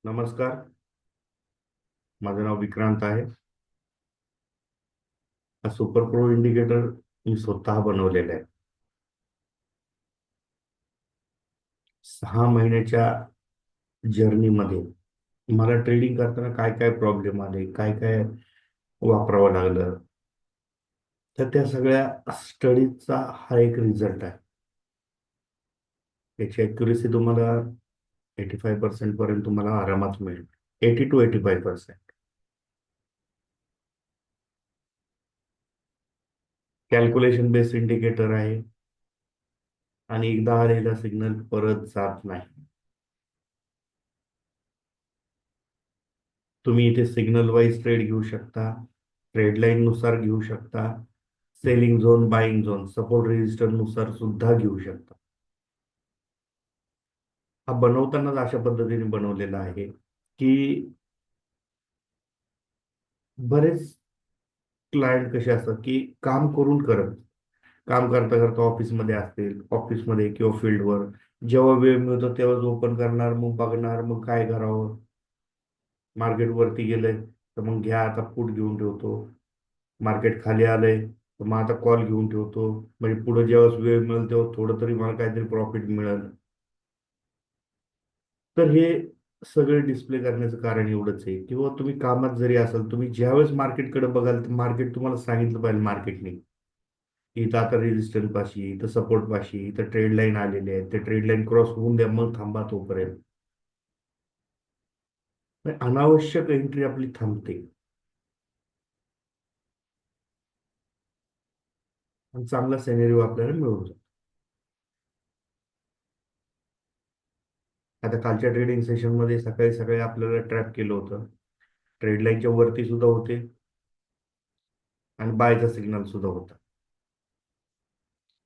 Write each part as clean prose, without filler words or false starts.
नमस्कार. माझं नाव विक्रांत आहे. हा सुपर प्रो इंडिकेटर मी स्वतः बनवलेला आहे. 6 महिन्याच्या जर्नीमध्ये मला ट्रेडिंग करताना काय काय प्रॉब्लेम आले, काय काय वापरावं लागलं, तर त्या सगळ्या स्टडीजचा हा एक रिझल्ट आहे. याची ॲक्युरेसी तुम्हाला 85% पर्यंत तुम्हाला आरामात मिळेल. 80 to 85%. कॅल्क्युलेशन बेस्ड इंडिकेटर आहे आणि एकदा आलेला सिग्नल परत जात नाही. तुम्ही इथे सिग्नल वाईज ट्रेड घेऊ शकता, ट्रेड लाईन नुसार घेऊ शकता, selling zone, buying zone, support register नुसार सुद्धा घेऊ शकता. हा बनवतानाच अशा पद्धतीने बनवलेला आहे की बरेच क्लायंट कसे असतात की काम करून करत, काम करता करता ऑफिसमध्ये असतील, ऑफिसमध्ये किंवा फील्डवर जेव्हा वेळ मिळतो तेव्हाच ओपन करणार, मग बघणार, मग काय करावं, मार्केट वरती गेलंय तर मग घ्या, आता पुट घेऊन ठेवतो. मार्केट खाली आलंय तर मग आता कॉल घेऊन ठेवतो, म्हणजे पुढे जेव्हा वेळ मिळेल तेव्हा थोडं तरी मला काहीतरी प्रॉफिट मिळेल. तर हे सगळे डिस्प्ले करण्याचं कारण एवढंच आहे. किंवा तुम्ही कामात जरी असाल, तुम्ही ज्यावेळेस मार्केटकडे बघाल तर मार्केट तुम्हाला सांगितलं पाहिजे मार्केटने, इथं आता रेजिस्टन्स पाशी, इथं सपोर्ट पाशी, इथं ट्रेड लाईन आलेली आहे, ते ट्रेड लाईन क्रॉस होऊन द्या, मग थांबा तोपर्यंत. म्हणजे अनावश्यक एंट्री आपली थांबते आणि चांगला सेनेरिओ आपल्याला मिळून जातो. आता कालच्या ट्रेडिंग सेशनमध्ये सकाळी सकाळी आपल्याला ट्रॅप केलं होतं. ट्रेड लाईनच्या वरती सुद्धा होते आणि बायचा सिग्नल सुद्धा होता.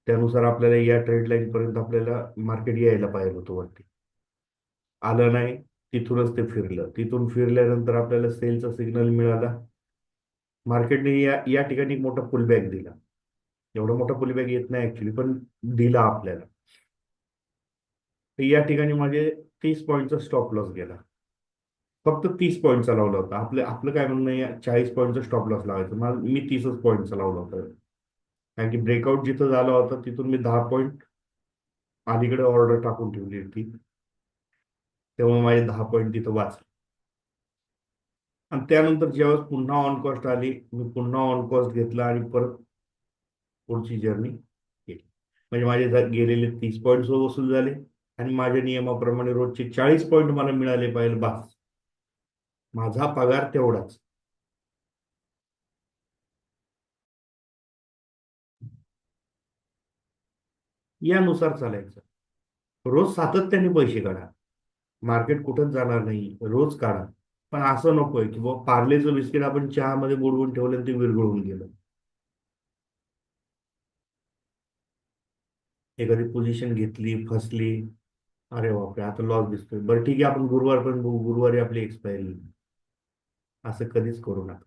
त्यानुसार आपल्याला या ट्रेड लाईन पर्यंत आपल्याला मार्केट यायला पाहिजे होतं वरती. आलं नाही, तिथूनच ते फिरलं. तिथून फिरल्यानंतर आपल्याला सेलचा सिग्नल मिळाला. मार्केटने या या ठिकाणी एक मोठा पुलबॅक दिला. एवढा मोठा पुलबॅक येत नाही ऍक्च्युली, पण दिला आपल्याला. तर या ठिकाणी माझे 30 पॉईंटचा स्टॉप लॉस गेला. फक्त 30 पॉईंटचा लावला होता. आपलं आपलं काय म्हणणं आहे, 40 पॉईंटचा स्टॉप लॉस लावायचा. मी 30 पॉईंटचा लावला होता. कारण की ब्रेकआउट जिथं झाला होता तिथून मी 10 पॉईंट अलीकडे ऑर्डर टाकून ठेवली होती. तेव्हा माझे 10 पॉईंट तिथं वाचले. आणि त्यानंतर जेव्हा पुन्हा ऑन कॉस्ट आली, मी पुन्हा ऑन कॉस्ट घेतला आणि परत पुढची जर्नी केली. म्हणजे माझे गेलेले 30 पॉईंट वसूल झाले आणि माझ्या नियमाप्रमाणे रोजचे 40 पॉईंट मला मिळाले पाहिजे, बस. माझा पगार तेवढाच. यानुसार चालायचं. रोज सातत्याने पैसे काढा. मार्केट कुठंच जाणार नाही, रोज काढा. पण असं नकोय की बाबा पार्लेचं बिस्किट आपण चहामध्ये बुडवून ठेवलं आणि ते विरघळून गेलं. एखादी पोझिशन घेतली, फसली, अरे बापरे आता लॉस दिसतोय, बरं ठीक आहे आपण गुरुवार पण बघू, गुरुवारी आपली एक्सपायरी. असं कधीच करू नका.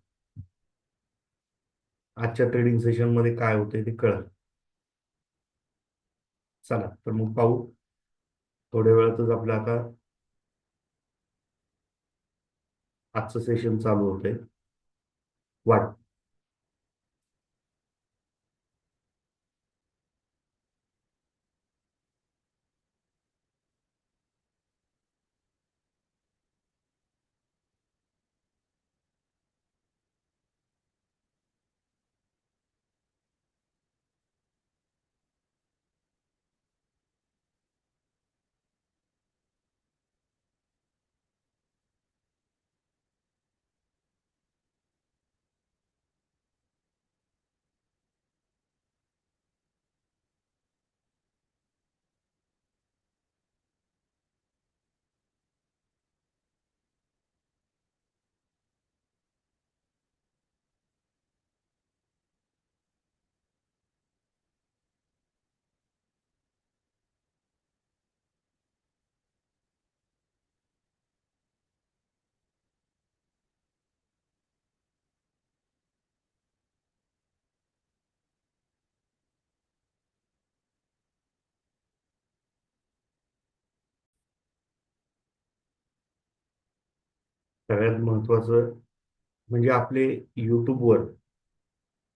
आजच्या ट्रेडिंग सेशन मध्ये काय होतंय ते कळलं. चला तर मग पाहू. थोड्या वेळातच आपलं आता आजचं सेशन चालू होतंय. वाट सगळ्यात महत्वाचं म्हणजे आपले युट्यूबवर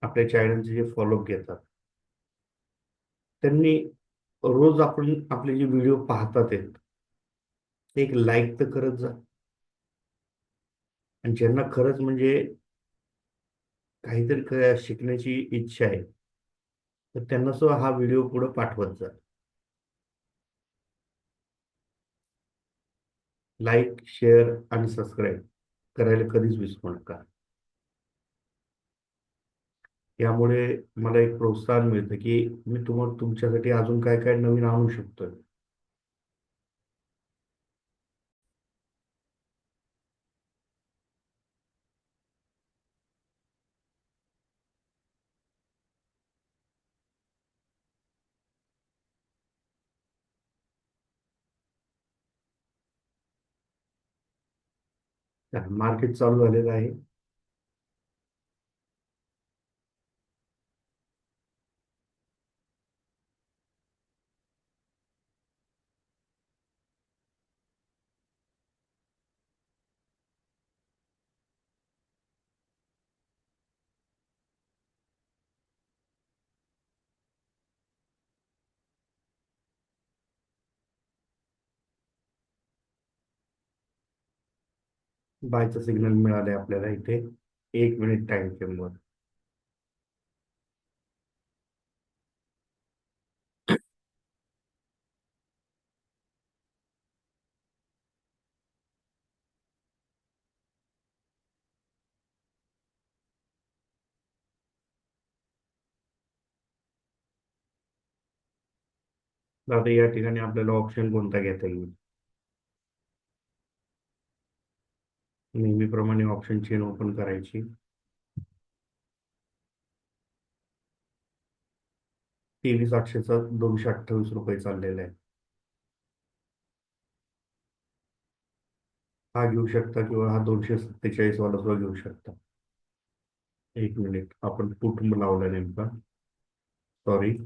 आपल्या चॅनलचे जे फॉलोअप घेतात त्यांनी रोज आपण आपले जे व्हिडिओ पाहतात आहेत ते एक लाईक तर करत जा. आणि ज्यांना खरंच म्हणजे काहीतरी शिकण्याची इच्छा आहे तर त्यांना सुद्धा हा व्हिडिओ पुढे पाठवत जा. लाईक, शेअर आणि सबस्क्राईब करायला कधीच विसरू नका. यामुळे मला एक प्रोत्साहन मिळतं की मी तुम्हाला तुमच्यासाठी अजून काय काय नवीन आणू शकतोय. मार्केट चालू झालेलं आहे. बायचा सिग्नल मिळालाय आपल्याला इथे 1 मिनिट टाइम फ्रेमवर. आता या ठिकाणी आपल्याला ऑप्शन कोणता घेता येईल. नेहमीप्रमाणे ऑप्शन चेन ओपन करायची. 23,800चा 228 रुपये चाललेला आहे. हा घेऊ शकता किंवा हा 247 वाला सुद्धा घेऊ शकता. 1 मिनिट, आपण पुट लावला नेमका. सॉरी.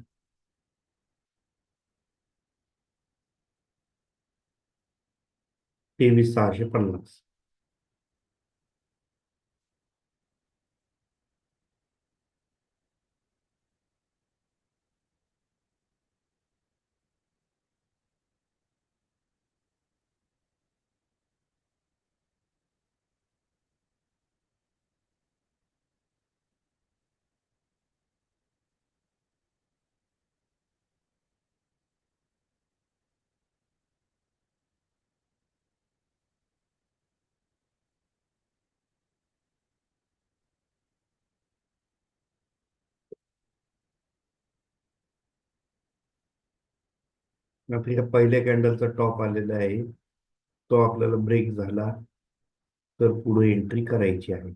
23,650. आता या पहिल्या कॅन्डलचा टॉप आलेला आहे. तो आपल्याला ब्रेक झाला तर पुढे एंट्री करायची आहे.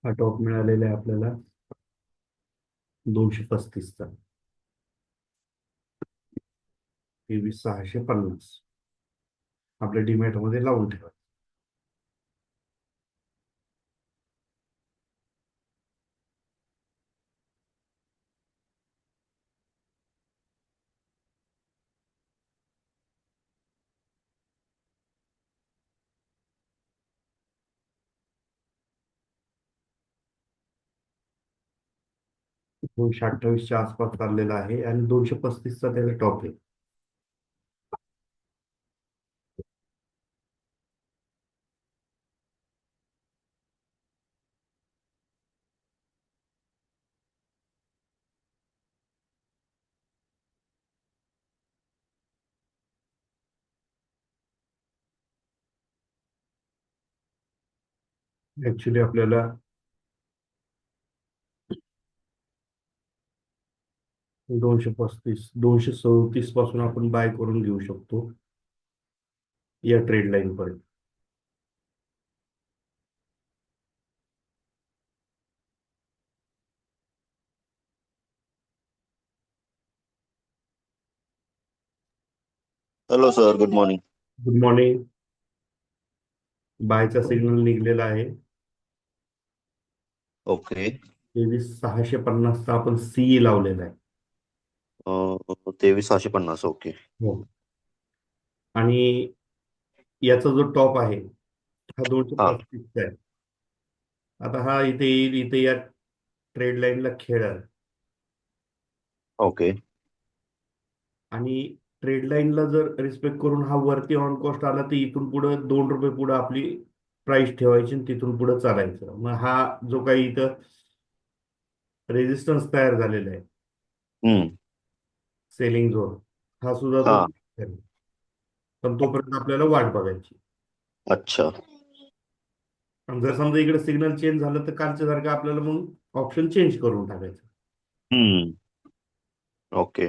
हा टॉप मिळालेला आहे आपल्याला 235चा. 23,650 आपल्या डीमॅट मध्ये लावून ठेवा. दोनशे अठ्ठावीसच्या आसपास चाललेला आहे आणि 235चा त्याचा टॉप आहे. ऍक्च्युली आपल्याला 235, 237 पासून आपण बाय करून घेऊ शकतो या ट्रेड लाईन पर्यंत. Hello sir, good morning. Good morning. बायचा सिग्नल निघलेला आहे. ओके. 23,650चा आपण सी लावलेला आहे. 23,650. ओके. हो. आणि याचा जो टॉप आहे हा दोनशे हा. पस्तीसचा आहे. आता हा इथे येईल, इथे या ट्रेड लाईनला खेळेल. ओके. आणि ट्रेड लाईनला जर रिस्पेक्ट करून हा वरती ऑन कॉस्ट आला तर इथून पुढे ₹2 पुढे आपली प्राइस ठेवायची आणि तिथून पुढे चालायचं. मग हा जो काही इथं रेजिस्टन्स तयार झालेला आहे, हम्म. सेलिंग झोन, हा सुद्धा तो हा. करेल. पण तोपर्यंत आपल्याला वाट बघायची. अच्छा. आणि जर समजा इकडे सिग्नल चेंज झालं तर कालच्या सारखं आपल्याला मग ऑप्शन चेंज करून टाकायचं. हम्म. ओके.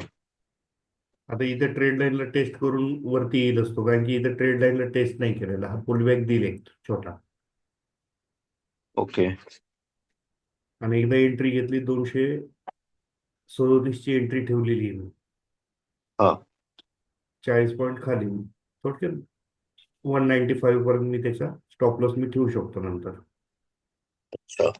आता इथे ट्रेड लाईनला टेस्ट करून वरती येईल असतो, कारण की इथे ट्रेड लाईनला टेस्ट नाही केलेला, हा पुलबॅक देईल एक छोटा. ओके. आणि एकदा एंट्री घेतली, 237ची एंट्री ठेवलेली आहे मी. हा. 40 पॉईंट खाली थोडक्यात 195 पर्यंत मी त्याचा स्टॉप लॉस मी ठेवू शकतो नंतर. अच्छा.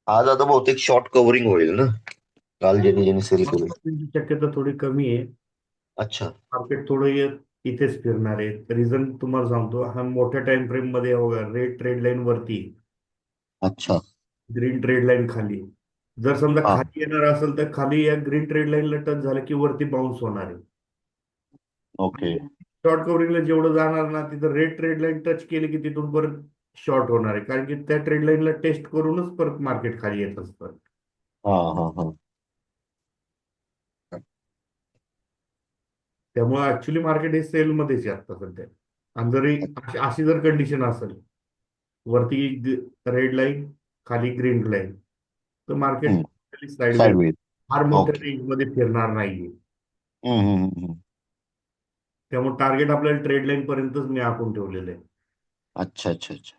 आज आता बहुतेक शॉर्ट कव्हरिंग होईल ना, काल ज्यांनी ज्यांनी सेल केले. शक्यता थोडी कमी आहे. अच्छा. मार्केट थोडं इथेच फिरणार आहे. रिझन तुम्हाला सांगतो, हा मोठ्या टाइम फ्रेम मध्ये बघा, रेड ट्रेड लाईन वरती, अच्छा. ग्रीन ट्रेड लाईन खाली. जर समजा हा. खाली येणार असेल तर खाली या ग्रीन ट्रेड लाईनला टच झालं की वरती बाउन्स होणार आहे. ओके. शॉर्ट कव्हरिंगला जेवढं जाणार ना, तिथं रेड ट्रेड लाईन टच केली की तिथून परत शॉर्ट होणार आहे, कारण की त्या ट्रेड लाईनला टेस्ट करूनच परत मार्केट खाली येत असतं. हा. हा. हा. त्यामुळे ऍक्च्युली मार्केट हे सेलमध्येच आहे आता सध्या. आणि जरी अशी जर कंडिशन असेल, वरती रेड लाईन, खाली ग्रीन लाईन, तर मार्केट हम्म. Sideways sideways. फार मोठ्या ओके. रेंजमध्ये फिरणार नाहीये. हम्म. हम्म. हम्म. त्यामुळे टार्गेट आपल्याला ट्रेड लाईन पर्यंतच मी आखून ठेवलेलं आहे. अच्छा, अच्छा, अच्छा.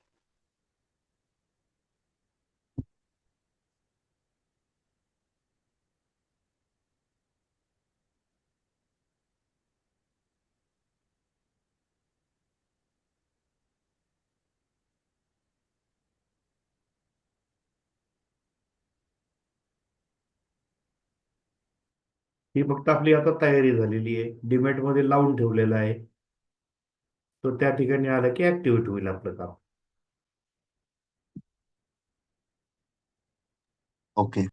ही फक्त आपली आता तयारी झालेली आहे, डीमॅट मध्ये लावून ठेवलेला आहे. तो त्या ठिकाणी आला की ऍक्टिव्हेट होईल आपलं काम. ओके.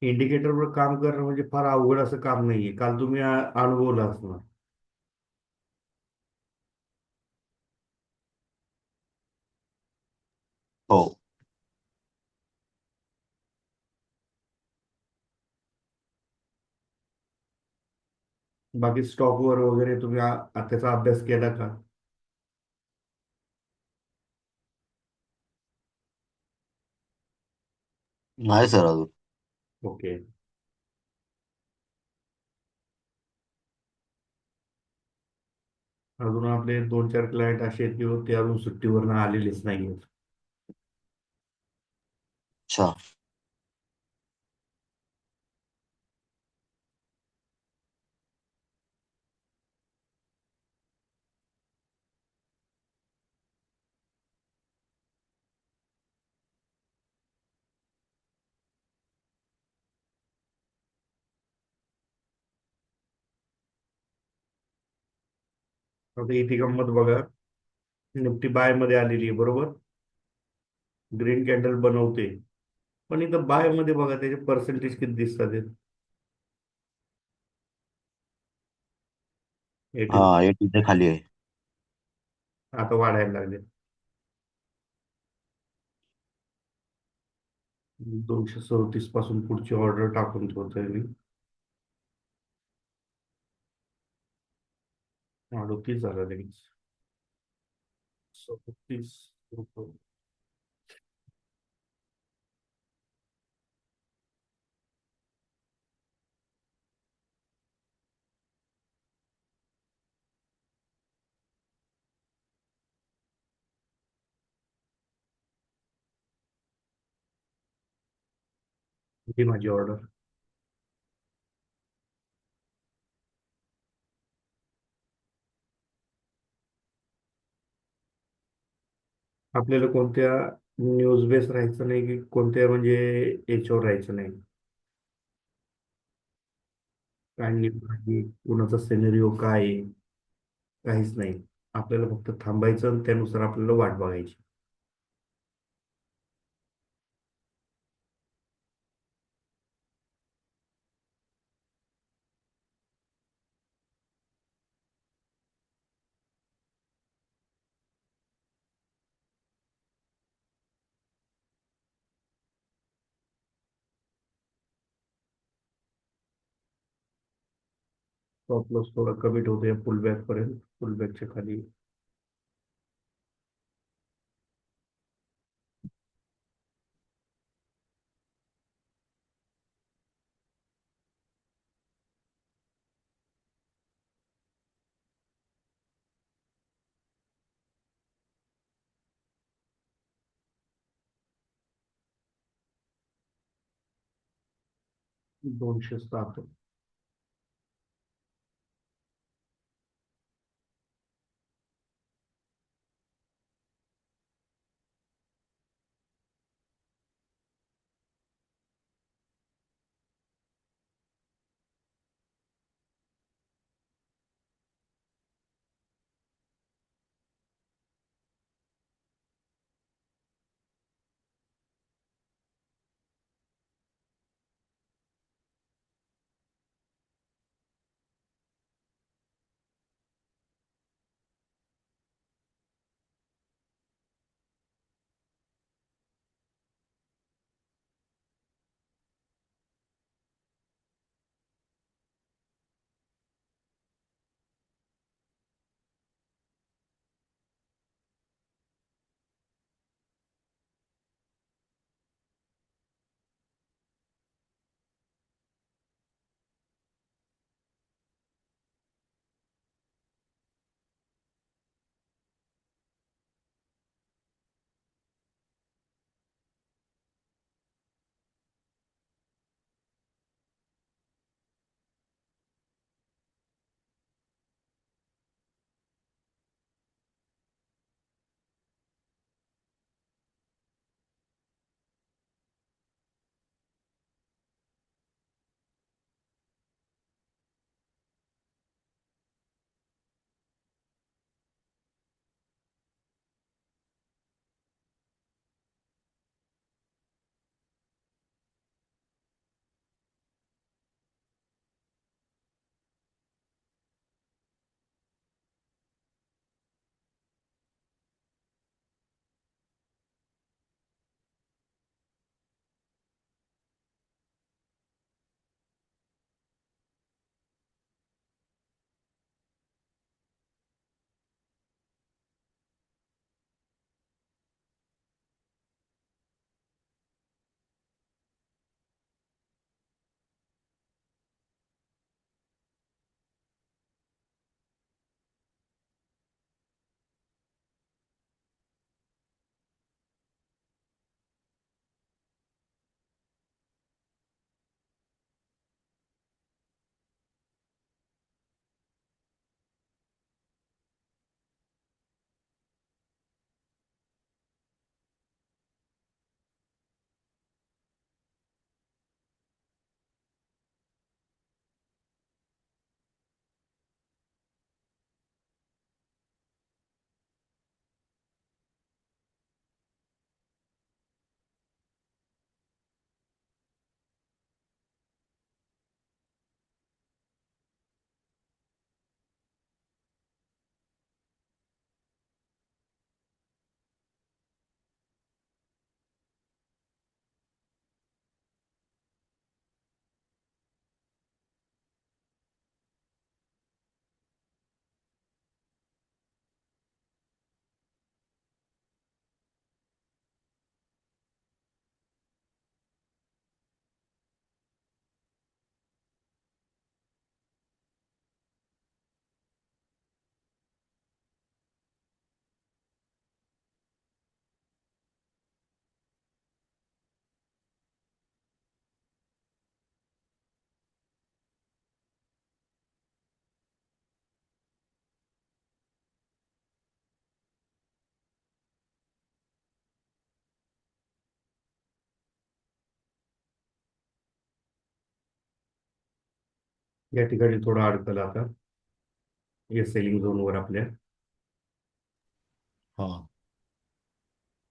इंडिकेटरवर काम करणं म्हणजे फार अवघड असं काम नाहीये. काल तुम्ही अनुभवलं असणार. हो. बाकी स्टॉकवर वगैरे तुम्ही त्याचा अभ्यास केला का? नाही सर अजून. ओके. अजून आपले 2-4 क्लायंट असे आहेत की ते अजून सुट्टीवरनं आलेलेच नाहीयेत. अच्छा. आता इथे गंमत बघा, निफ्टी बाय मध्ये आलेली आहे बरोबर, ग्रीन कॅन्डल बनवते. पण इथं बाय मध्ये बघा त्याचे पर्सेंटेज किती दिसतात ते. हा, 18. हे तिथे खाली आहे. आता वाढायला लागले. 237 पासून पुढची ऑर्डर टाकून ठेवतोय मी. 38 झाला लगेच. ₹37. ही माझी ऑर्डर. आपल्याला कोणत्या न्यूज बेस राहायचं नाही की कोणत्या म्हणजे याच्यावर राहायचं नाही. काय न्यूज आहे, कुणाचा सिनेरिओ काय आहे, काहीच नाही. आपल्याला फक्त थांबायचं आणि त्यानुसार आपल्याला वाट बघायची. स्टॉप लॉस थोडा कमी ठेवतो या पुल बॅक पर्यंत, पुल बॅकच्या खाली. 207. या ठिकाणी थोडं अडकलं आता या सेलिंग झोनवर आपल्या. हा.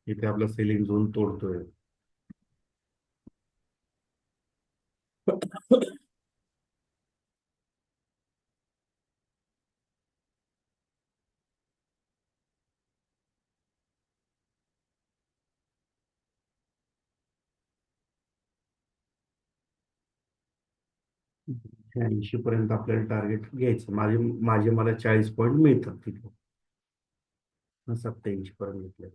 इथे आपला सेलिंग झोन तोडतोय. ऐंशी पर्यंत आपल्याला टार्गेट घ्यायचं. माझे मला 40 पॉईंट मिळतात तिथे. 87 पर्यंत घेतले.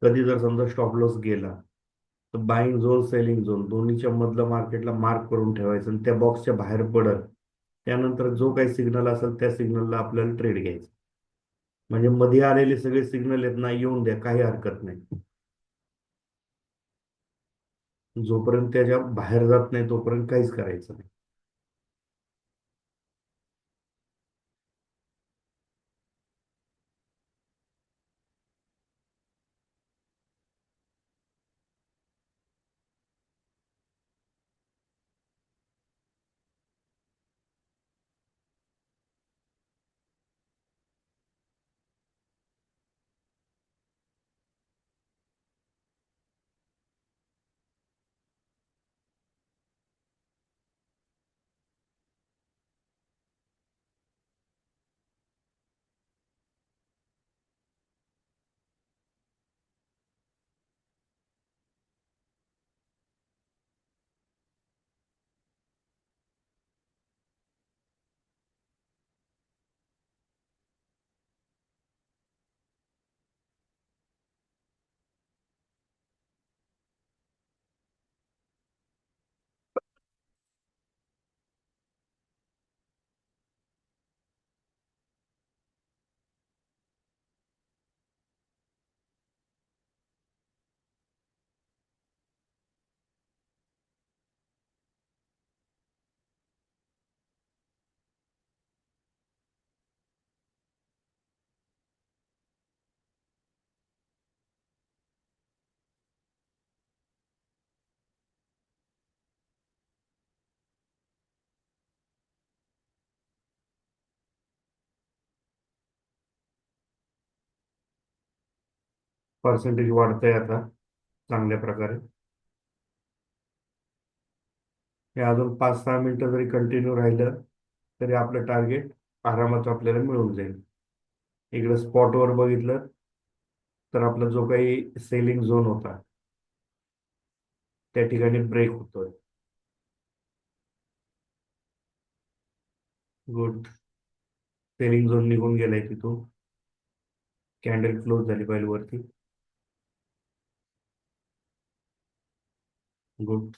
कधी जर समजा स्टॉप लॉस गेला तर बाईंग झोन सेलिंग झोन दोन्हीच्या मधलं मार्केटला मार्क करून ठेवायचं आणि त्या बॉक्सच्या बाहेर पडत त्यानंतर जो काही सिग्नल असेल त्या सिग्नलला आपल्याला ट्रेड घ्यायचं. म्हणजे मध्ये आलेले सगळे सिग्नल आहेत ना, येऊन द्या, काही हरकत नाही. जोपर्यंत त्याच्या बाहेर जात नाही तोपर्यंत काहीच करायचं नाही. पर्सेंटेज वाढतंय आता चांगल्या प्रकारे. हे अजून 5-6 मिनिटं जरी कंटिन्यू राहिलं तरी आपलं टार्गेट आरामात आपल्याला मिळून जाईल. इकडे स्पॉटवर बघितलं तर आपला जो काही सेलिंग झोन होता त्या ठिकाणी ब्रेक होतोय. गुड. सेलिंग झोन निघून गेलाय तिथून. कॅन्डल क्लोज झाली पाहिजे वरती. गुड.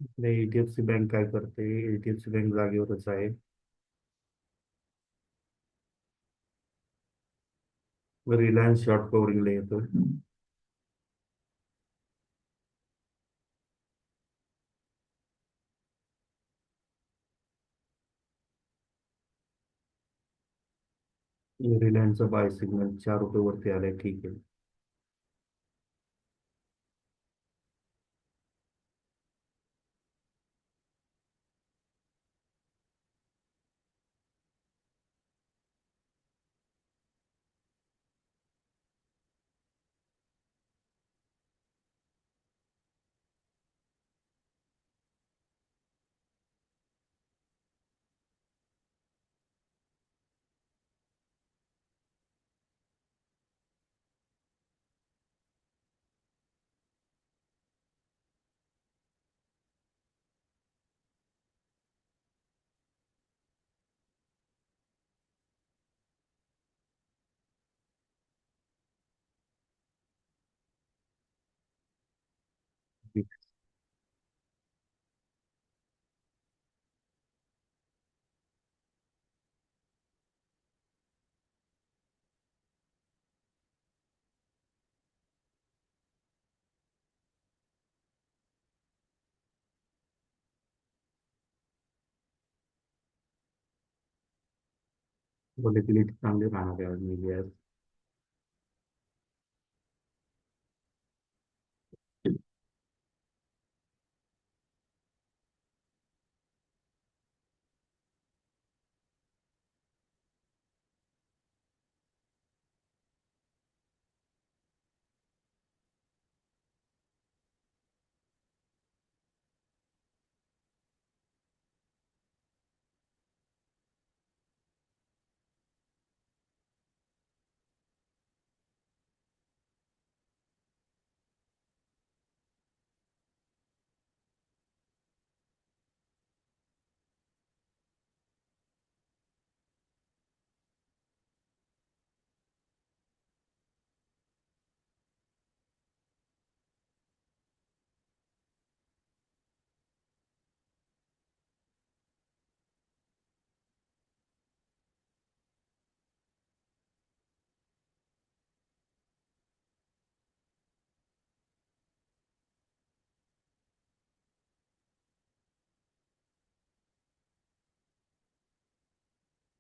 एचडीएफसी बँक काय करते? एचडीएफसी बँक जागेवरच आहे. रिलायन्स शॉर्ट कव्हरिंगला येतो. रिलायन्सचा बाय सिग्नल 4 रुपये वरती आलाय, ठीक आहे. व्हॉलेटिलिटी चांगली राहणार आहे आज मेबी आज.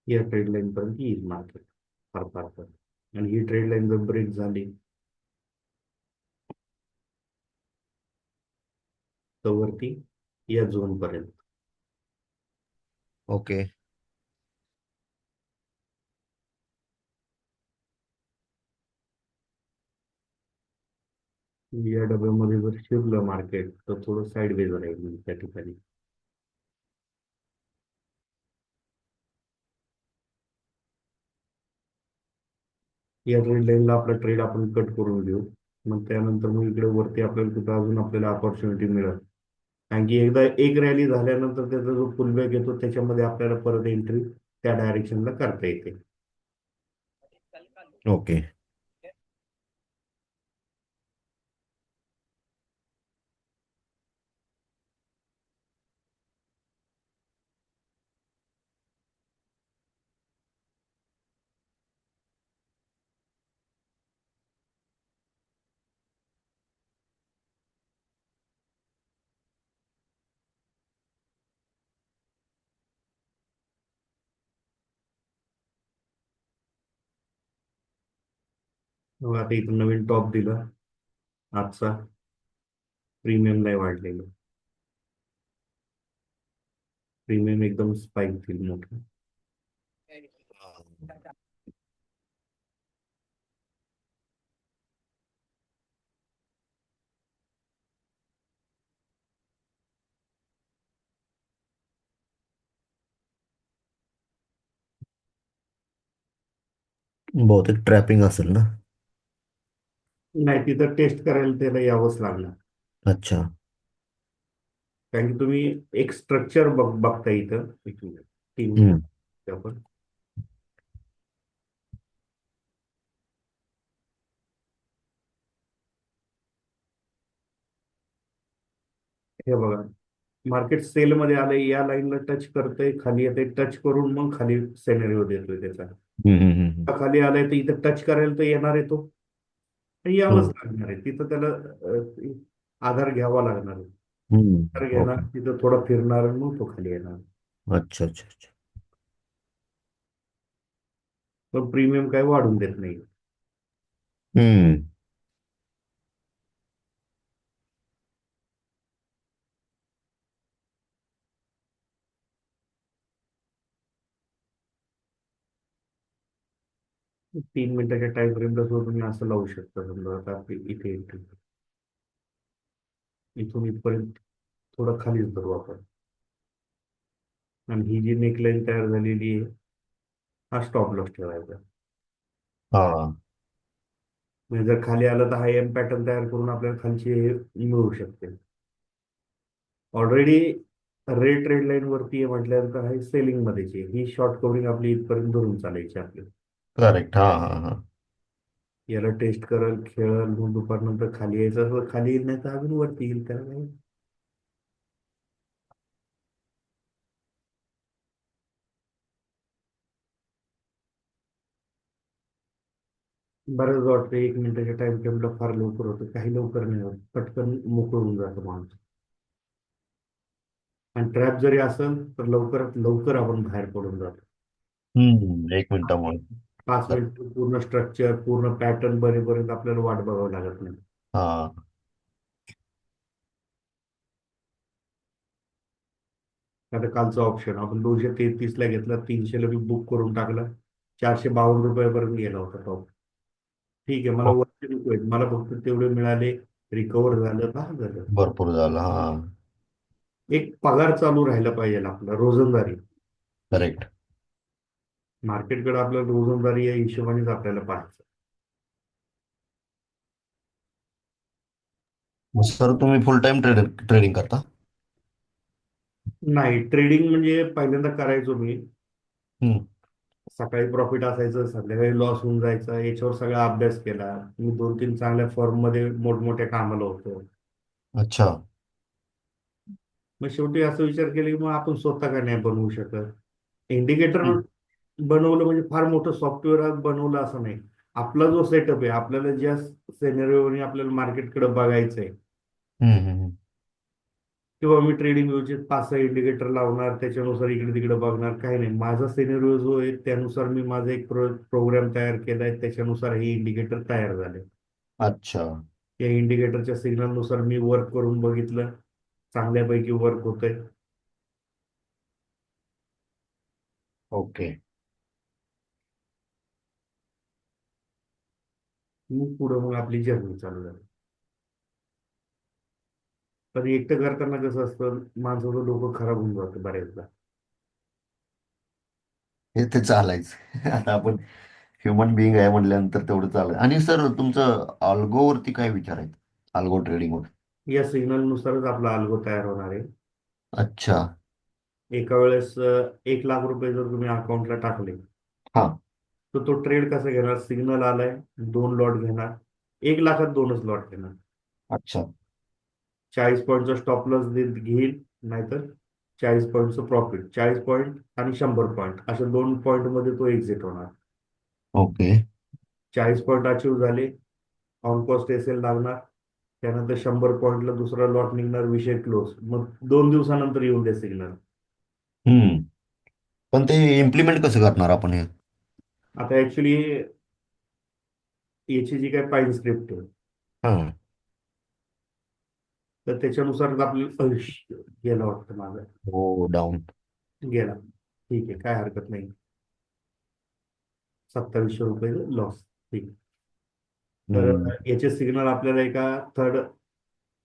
या ट्रेड लाईन पर्यंत येईल मार्केट, फार फार तर. आणि ही ट्रेड लाईन जर ब्रेक झाली तर वरती या झोन पर्यंत. ओके. या डब्यामध्ये जर शिरलं मार्केट तर थोडं साईडवेज राहील त्या ठिकाणी. या ट्रेड लाईनला आपला ट्रेड आपण कट करून घेऊ. मग त्यानंतर मग इकडे वरती आपल्याला कुठं अजून आपल्याला ऑपॉर्च्युनिटी मिळेल. कारण की एकदा एक रॅली झाल्यानंतर त्याचा जो पुलबॅक येतो त्याच्यामध्ये आपल्याला परत एंट्री त्या डायरेक्शनला करता येते. ओके. मग आता इथं नवीन टॉप दिला आजचा, प्रीमियम नाही वाढलेलं. प्रीमियम एकदम स्पाइक दिली मोठं. बहुतेक ट्रॅपिंग असेल ना. नाही, तिथं टेस्ट करायला त्याला यावंच लागणार. अच्छा. कारण की तुम्ही एक स्ट्रक्चर बघता इथं. एक मिनिट, 3 मिनिट हम्म. आपण. हे बघा, मार्केट सेलमध्ये आलंय, या लाईनला टच करतंय, खाली येते, टच करून मग खाली सेनेरिओ देतोय त्याचा. खाली आलाय तर इथं टच करायला तर येणार आहे तो, तर यावंच लागणार आहे तिथं त्याला. आधार घ्यावा लागणार आहे. आधार घेणार, ओके. तिथं थोडं फिरणार, मग तो खाली येणार. अच्छा अच्छा अच्छा. पण प्रीमियम काही वाढून देत नाही. हम्म. 3 मिनिटाच्या टाइम फ्रेमला सुद्धा तुम्ही असं लावू शकता. समजा आता आपली इथे entry. इथून इथपर्यंत थोडं खालीच धरू आपण, आणि ही जी नेकलाईन तयार झालेली आहे, हा स्टॉप लॉस ठेवायचा. हा. म्हणजे जर खाली आलं तर हा एम पॅटर्न तयार करून आपल्याला खालची हे मिळू शकते. ऑलरेडी रेट रेड लाईन वरती आहे म्हटल्यानंतर हा सेलिंग मध्येची आहे. ही शॉर्ट कव्हरिंग आपली इथपर्यंत धरून चालायची आपली. करेक्ट. हा हा हा. याला टेस्ट करल, खेळल, मग दुपारनंतर खाली यायचं असं खाली येईल, नाही तर अजून वरती येईल. त्याला काही बऱ्याच वाटतं 1 मिनिटाच्या टाइम टेबलला फार लवकर होतं, काही लवकर नाही होत, पटकन मोकळं होऊन जातं माणूस. आणि ट्रॅप जरी असेल तर लवकरात लवकर आपण बाहेर पडून जातो. 1 मिनिटामुळे. 5 मिनिट पूर्ण स्ट्रक्चर, पूर्ण पॅटर्न बनेपर्यंत आपल्याला वाट बघावं लागत नाही. हा. आता कालचा ऑप्शन आपण 233 ला घेतला, 300 ला मी बुक करून टाकला, 452 रुपयापर्यंत गेला होता टॉप. ठीक आहे, मला हो. वरती नको आहेत, मला फक्त तेवढे मिळाले, रिकवर झालं, का झालं. भरपूर झालं. हा. एक पगार चालू राहिला पाहिजे आपला, रोजंदारी. करेक्ट. मार्केटकडे आपल्याला रोजंदारी या हिशोबानेच आपल्याला पाहायचं. मग सर तुम्ही फुल टाइम ट्रेडिंग करता? नाही, ट्रेडिंग म्हणजे पहिल्यांदा करायचो मी. हम्म. सकाळी प्रॉफिट असायचं, संध्याकाळी लॉस होऊन जायचा, याच्यावर सगळा अभ्यास केला. मी 2-3 चांगल्या फर्म मध्ये मोठमोठ्या कामाला होतो. अच्छा. मग शेवटी असं विचार केला की मग आपण स्वतः का नाही बनवू शकत. इंडिकेटर हम्म बनवलं म्हणजे फार मोठं सॉफ्टवेअर बनवलं असं नाही. आपला जो सेटअप आहे, आपल्याला ज्या सेनेरिओने आपल्याला मार्केटकडे बघायचंय, हम्म हम्म. किंवा मी ट्रेडिंग व्ह्यूचे 5-6 इंडिकेटर लावणार, त्याच्यानुसार इकडे तिकडे बघणार, काही नाही. माझा सिनेरिओ जो आहे त्यानुसार मी माझा एक प्रोग्राम तयार केलाय, त्याच्यानुसार हे इंडिकेटर तयार झाले. अच्छा. या इंडिकेटरच्या सिग्नलनुसार मी वर्क करून बघितलं, चांगल्यापैकी वर्क होतंय. ओके. मग आपली जर्नी चालू झाली. पण एकटं करताना कसं असतं, माणसाचं डोकं खराब होऊन जातं बऱ्याचदा. हे ते चालायचं. आता आपण ह्युमन बिईंग आहे म्हटल्यानंतर तेवढं चालाय. आणि सर तुमचं अल्गोवरती काय विचार आहेत? अल्गो ट्रेडिंगवर. या सिग्नलनुसारच आपला अल्गो तयार होणार आहे. अच्छा. एका वेळेस 1 लाख रुपये जर तुम्ही अकाउंटला टाकले, हा. तर तो ट्रेड कसा घेणार, सिग्नल आलाय, 2 लॉट घेणार, 1 लाखात 2च लॉट घेणार. अच्छा. 40 पॉईंटचा स्टॉप लॉस घेईल, नाहीतर 40 पॉईंटचं प्रॉफिट. 40 पॉईंट आणि 100 पॉईंट, अशा 2 पॉईंट मध्ये तो एक्झिट होणार. ओके. 40 पॉईंट अचीव झाले, ऑन कॉस्ट एसेल लागणार, त्यानंतर 100 पॉईंटला दुसरा लॉट निघणार, विषय क्लोज. मग 2 दिवसानंतर येऊन दे सिग्नल. हम्म. पण ते इम्प्लिमेंट कसं करणार आपण हे? आता ऍक्च्युली याची जी काय पाहिजे स्क्रिप्ट आहे, हा. तर त्याच्यानुसार आपल्याला गेला वाटतं माझा. हो, डाऊन. गेला, ठीक आहे, काय हरकत नाही. 2700 रुपये लॉस, ठीक. तर हम्म. याचे सिग्नल आपल्याला एका थर्ड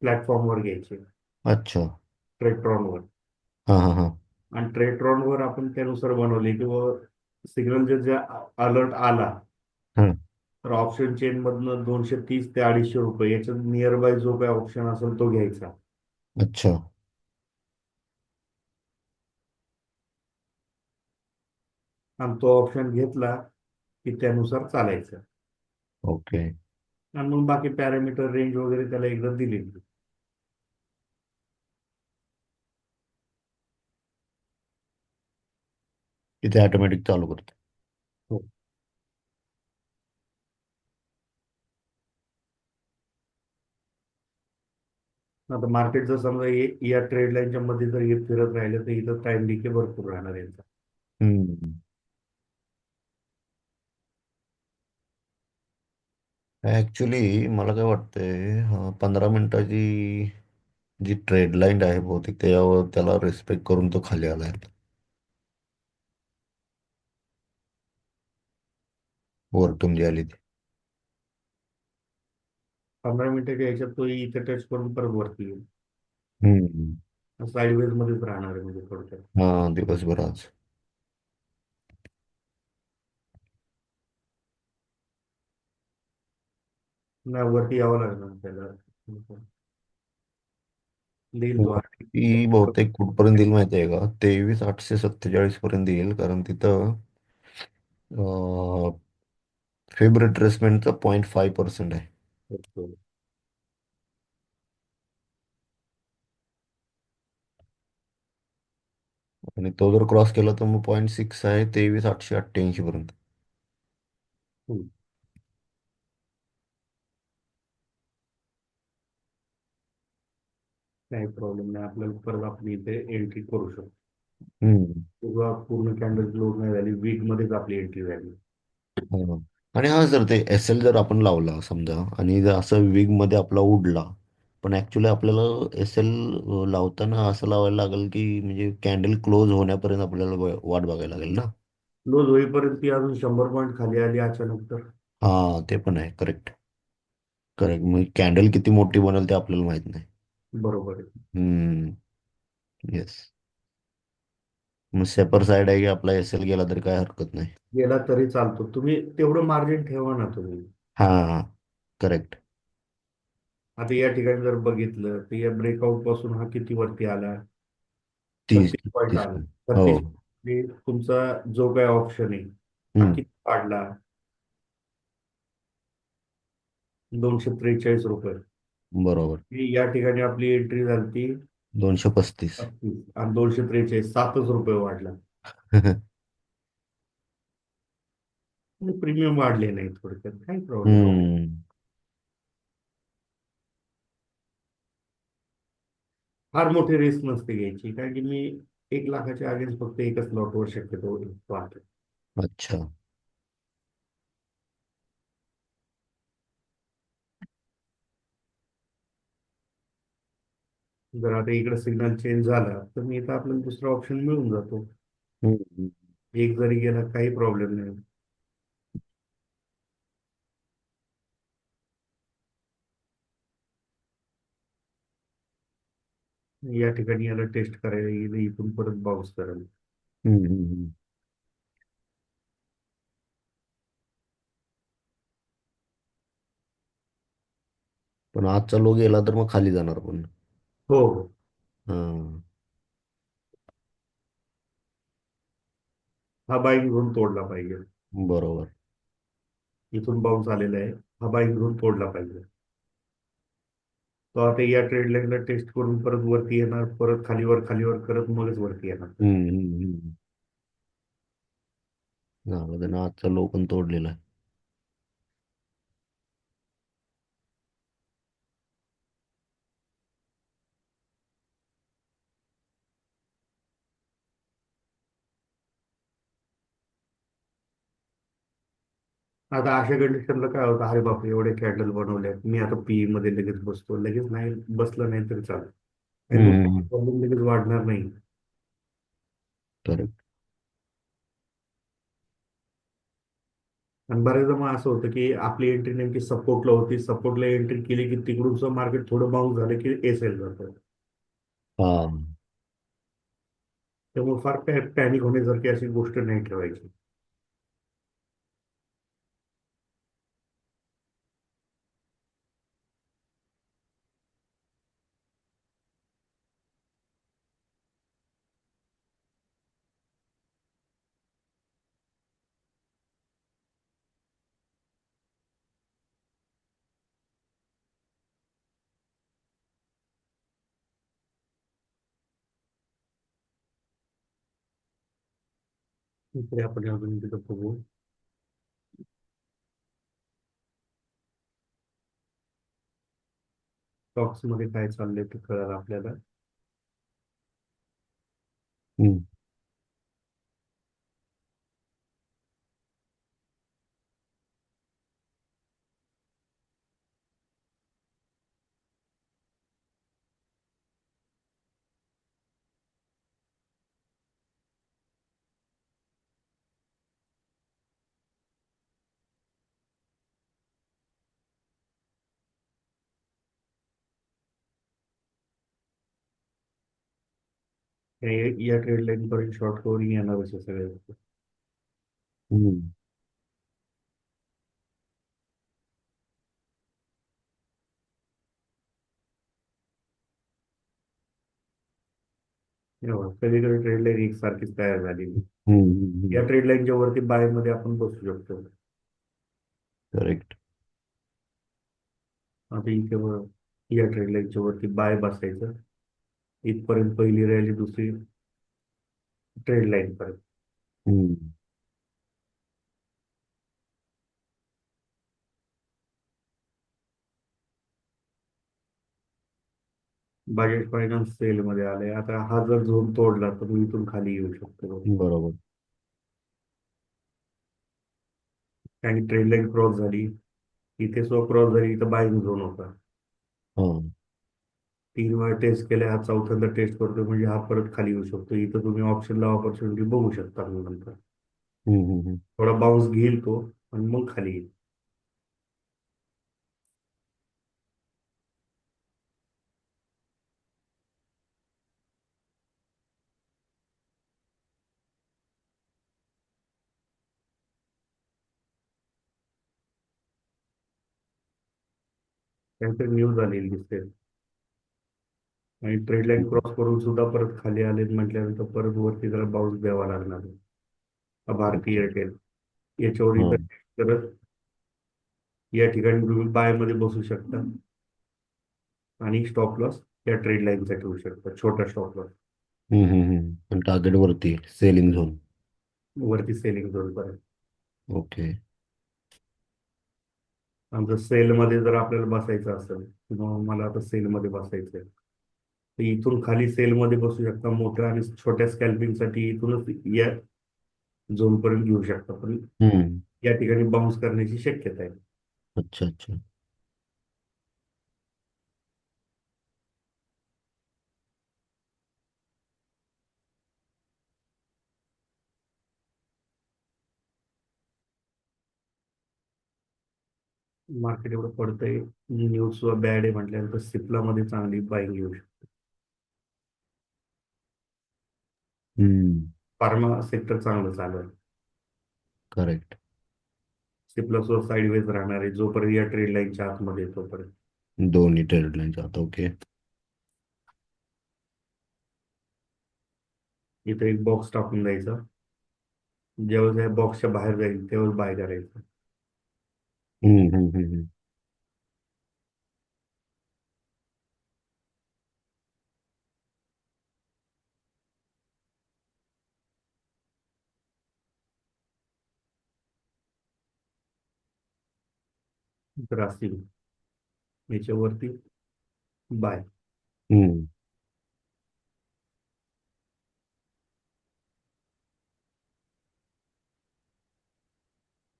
प्लॅटफॉर्मवर घ्यायचे, अच्छा. ट्रेट्रॉनवर. हा हा हा. आणि ट्रेट्रॉनवर आपण त्यानुसार बनवले, किंवा सिग्नल जे अलर्ट आला, हा. तर ऑप्शन चेन मधनं 230 ते 250 रुपये याच्यात नियर बाय जो काय ऑप्शन असेल तो घ्यायचा. अच्छा. आणि तो ऑप्शन घेतला की त्यानुसार चालायचं. ओके. आणि मग बाकी पॅरामीटर रेंज वगैरे त्याला एकदा दिली. की ते ऑटोमॅटिक चालू करते. हो. आता मार्केट जर समजा या ट्रेड लाईनच्या मध्ये जर हे फिरत राहिलं तर इथं टाइम डिके भरपूर राहणार यांचा. हम्म. ऍक्च्युली मला काय वाटतंय, 15 मिनिटाची जी ट्रेड लाईन आहे बहुतेक त्याच्यावर त्याला रिस्पेक्ट करून तो खाली आलाय. वरतून जी आली ती. 15 मिनिटाच्या ह्याच्यात तो इथे टच करून परत वरती येईल. हम्म. साईडवेज मध्येच राहणार आहे म्हणजे थोडक्यात. हा, दिवसभर आज. नाही, वरती यावं लागणार त्याला. देईल तो वरती बहुतेक कुठपर्यंत येईल माहिती आहे का? 23,847 पर्यंत येईल, कारण तिथं फेब रिट्रेसमेंटचा 0.5% आहे. आणि तो जर क्रॉस केला तर मग 0.6 आहे, 23,888 पर्यंत. हम्म. काही प्रॉब्लेम नाही, आपल्याला परत आपली इथे एंट्री करू शकतो. हम्म. किंवा पूर्ण कॅन्डल क्लोज नाही झाली, वीक मध्येच आपली एंट्री झाली. हा. आणि हा सर, ते एस एल जर आपण लावला समजा आणि जर असं विग मध्ये आपला उडला, पण ऍक्च्युली आपल्याला एस एल लावताना असं लावायला लागेल की म्हणजे कॅन्डल क्लोज होण्यापर्यंत आपल्याला वाट बघायला लागेल ना. क्लोज होईपर्यंत ती अजून 100 पॉईंट खाली आली अचानक तर. हा, ते पण आहे. करेक्ट. करेक्ट. मग कॅन्डल किती मोठी बनेल ते आपल्याला माहित नाही. बरोबर आहे. हम्म. येस. मग सेपर साईड आहे की आपला एस एल गेला तरी काय हरकत नाही. गेला तरी चालतो, तुम्ही तेवढं मार्जिन ठेवा ना तुम्ही. हा. करेक्ट. आता या ठिकाणी जर बघितलं तर या ब्रेकआउट पासून हा किती वरती आला, तीस 36 पॉईंट तीस आला. हो. 36 तुमचा जो काय ऑप्शन आहे हा हम्म. किती काढला, 243 रुपये. बरोबर. ही या ठिकाणी आपली एंट्री झाली 235. 35 आणि 243 7च रुपये वाढला. प्रीमियम वाढले नाही, थोडक्यात काही प्रॉब्लेम. हम्म. फार मोठी रिस्क नसते घ्यायची, कारण की मी 1 लाखाच्या अगेन्स्ट फक्त एकच लॉटवर शक्यतो पाहतो. अच्छा. जर आता इकडे सिग्नल चेंज झाला तर मी इथं आपल्याला दुसरा ऑप्शन मिळून जातो. हम्म. एक जरी गेला काही प्रॉब्लेम नाही. या ठिकाणी याला टेस्ट करायला येईल, इथून परत बाउन्स करेल. हम्म. हम्म. पण आजचा लो गेला तर मग खाली जाणार पण. हो हो. हा. हा बाईक घेऊन तोडला पाहिजे. बरोबर. इथून बाउन्स आलेला आहे, हा बाईक घेऊन तोडला पाहिजे. तो आता या ट्रेड लाईनला टेस्ट करून परत वरती येणार, परत खालीवर खालीवर करत मगच वरती येणार. हम्म. हम्म. हम्म. झालं, त्यानं आजचा लो पण तोडलेला आहे. आता अशा कंडिशनला काय होतं, अरे बापरे एवढे कॅन्डल बनवले, मी आता पीई मध्ये लगेच बसतो, लगेच नाही बसलं नाही तरी चालेल, आणि तो हम्म. वॉल्यूम लगेच वाढणार नाही. करेक्ट. आणि बऱ्याचदा मग असं होतं की आपली एंट्री नेमकी सपोर्टला होती, सपोर्टला एंट्री केली की तिकडूनचं मार्केट थोडं बाउन्स झालं की एसएल जातं. हा. त्यामुळे फार पॅनिक होण्यासारखी अशी गोष्ट नाही ठेवायची. इकडे आपण अजून तिथं बघू. स्टॉक्स मध्ये काय चाललंय ते कळालं आपल्याला. हम्म. या ट्रेड लाईन पर्यंत शॉर्ट कव्हरिंग येणारच आहे सगळ्या. हम्म. सगळीकडे ट्रेड लाईन एकसारखीच तयार झालेली. हम्म. या ट्रेड लाईनच्या वरती बाय मध्ये आपण बसू शकतो. करेक्ट. आता इथे या ट्रेड लाईनच्या वरती बाय बसायचं. इथपर्यंत पहिली रॅली, दुसरी ट्रेड लाईन पर्यंत. हम्म. बजाज फायनान्स सेल मध्ये आले. आता हा जर झोन तोडला तर मी इथून खाली येऊ शकतो. बरोबर. आणि ट्रेड लाईन क्रॉस झाली, इथे सुद्धा क्रॉस झाली, इथं बायिंग झोन होता. हा. 3 वेळा टेस्ट केल्या, हा चौथ्यांदा टेस्ट करतो म्हणजे हा परत खाली येऊ शकतो. इथं तुम्ही ऑप्शनला ऑपॉर्च्युनिटी बघू शकता. मग नंतर हम्म. थोडा बाउन्स घेईल तो आणि मग खाली येईल. काहीतरी न्यूज आलेली दिसते. आणि ट्रेड लाईन हम्म. क्रॉस करून सुद्धा परत खाली आले म्हटल्यानंतर परत वरती जरा बाउन्स द्यावा लागणार आहे. भारती ओके. एअरटेल याच्यावर हा. इथं करत या ठिकाणी तुम्ही बाय मध्ये बसू शकता. आणि स्टॉप लॉस या ट्रेड लाईनचा ठेवू शकता, छोटा स्टॉप लॉस. पण टार्गेट वरती सेलिंग झोन. वरती सेलिंग झोन पर्यंत. ओके. आमचं सेलमध्ये जर आपल्याला बसायचं असेल किंवा मला आता सेलमध्ये बसायचं आहे, तर इथून खाली सेलमध्ये बसू शकता. मोठ्या आणि छोट्या स्कॅल्पिंगसाठी इथूनच या झोनपर्यंत घेऊ शकता. पण हम्म. या ठिकाणी बाउन्स करण्याची शक्यता आहे. अच्छा अच्छा. मार्केट एवढं पडतंय, न्यूज सुद्धा बॅड आहे म्हटल्यानंतर सिप्लामध्ये चांगली बाईंग येऊ शकते. हम्म. फार्मा सेक्टर चांगलं चालू आहे. करेक्ट. सिप्ला सुद्धा साईडवेज राहणार आहे जोपर्यंत या ट्रेड लाईनच्या आतमध्ये आहे तोपर्यंत. दोन्ही ट्रेड लाईन आता ओके. इथं एक बॉक्स टाकून द्यायचा. ज्यावेळेस या बॉक्सच्या बाहेर जाईल त्यावेळेस बाय करायचं. हम्म. तर असतील याच्यावरती बाय. हम्म.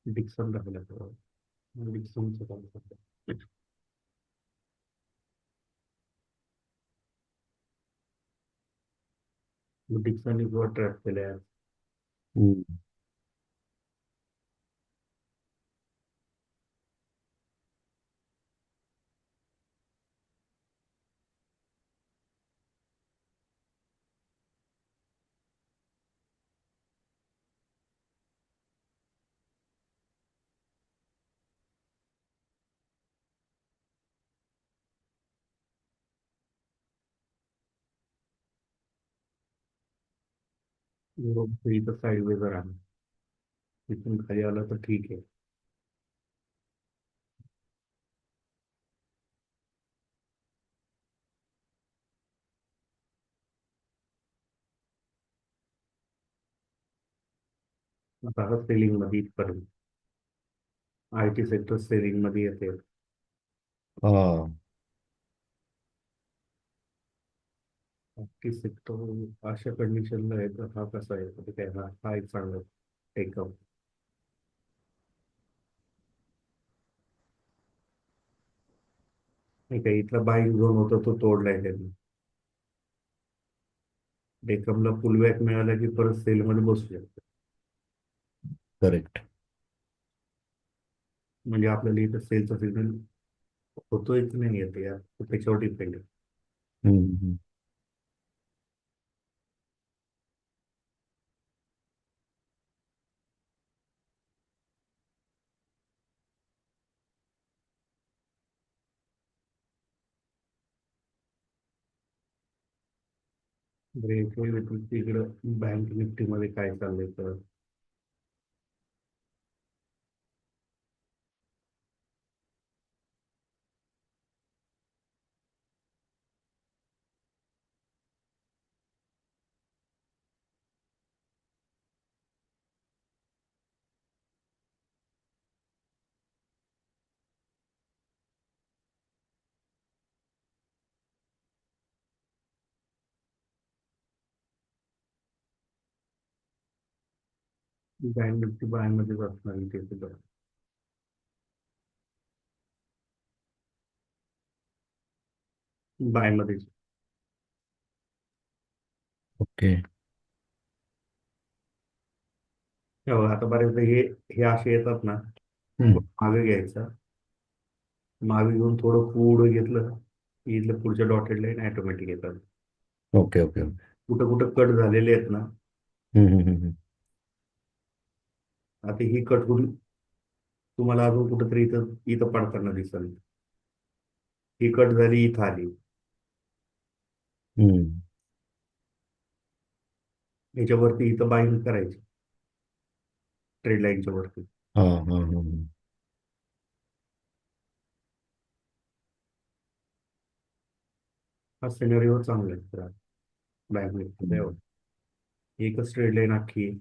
डिक्सन टाकलं. डिक्सनचं काम करतं. डिक्सनने किंवा ट्रॅप केल्या. हम्म. युरोप इथं साईडवेज राहणार. तिथून खाली आलं तर ठीक आहे. आता हा सेलिंग मध्ये इथपर्यंत. आय टी सेक्टर सेलिंग मध्ये येते. हा. आय टी सेक्टर अशा कंडिशनला आहे तर हा कसा आहे तर काय हा एक चांगला टेकअप. नाही का इथला बाईंग झोन होता तो तोडलाय त्यांनी. टेकअपला पुलबॅक मिळाला की परत सेलमध्ये बसू शकतो. करेक्ट. म्हणजे आपल्याला इथं सेलचा सिग्नल होतोय की नाही येते यार तो त्याच्यावर डिपेंड आहे. हम्म. ब्रेक तिकडं बँक निफ्टीमध्ये काय चाललंय तर बँक निफ्टी बायमध्येच असणार इथे सुद्धा. बायमध्येच. ओके. हो, आता बरेचदा हे हे असे येतात ना. हम्म. मागे घ्यायचा. मागे घेऊन थोडं पुढं घेतलं की इथलं पुढच्या डॉटेड लाईन ऑटोमॅटिक येतात. Okay okay okay. कुठं कुठं कट झालेले आहेत ना. आता ही कट होऊन तुम्हाला अजून कुठंतरी इथं इथं पडताना दिसेल. ही कट झाली इथं आली. हम्म. याच्यावरती इथं बाईंग करायची ट्रेड लाईनच्या वरती. हा हा हा. हा सिनेरिओ चांगला आहे तर बँक निफ्टीचा. एकच ट्रेड लाईन अख्खी आहे.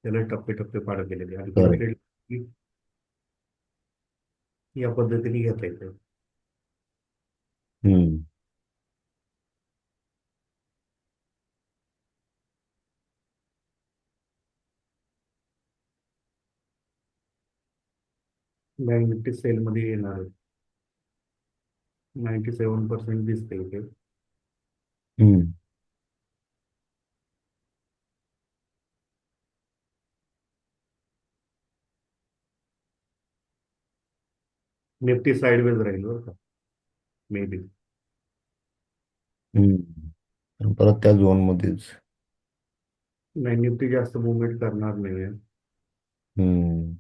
त्याला टप्पे टप्पे पाडत गेलेले आणि ही करेक्ट. ट्रेड या पद्धतीने घेता येते. हम्म. बँक निफ्टी सेलमध्ये येणार आहे. 97% दिसते इथे. हम्म. निफ्टी साईडवेज राहील बरं का. May be. हम्म. परत त्या झोन मध्येच. नाही निफ्टी जास्त मुवमेंट करणार नाही. हम्म.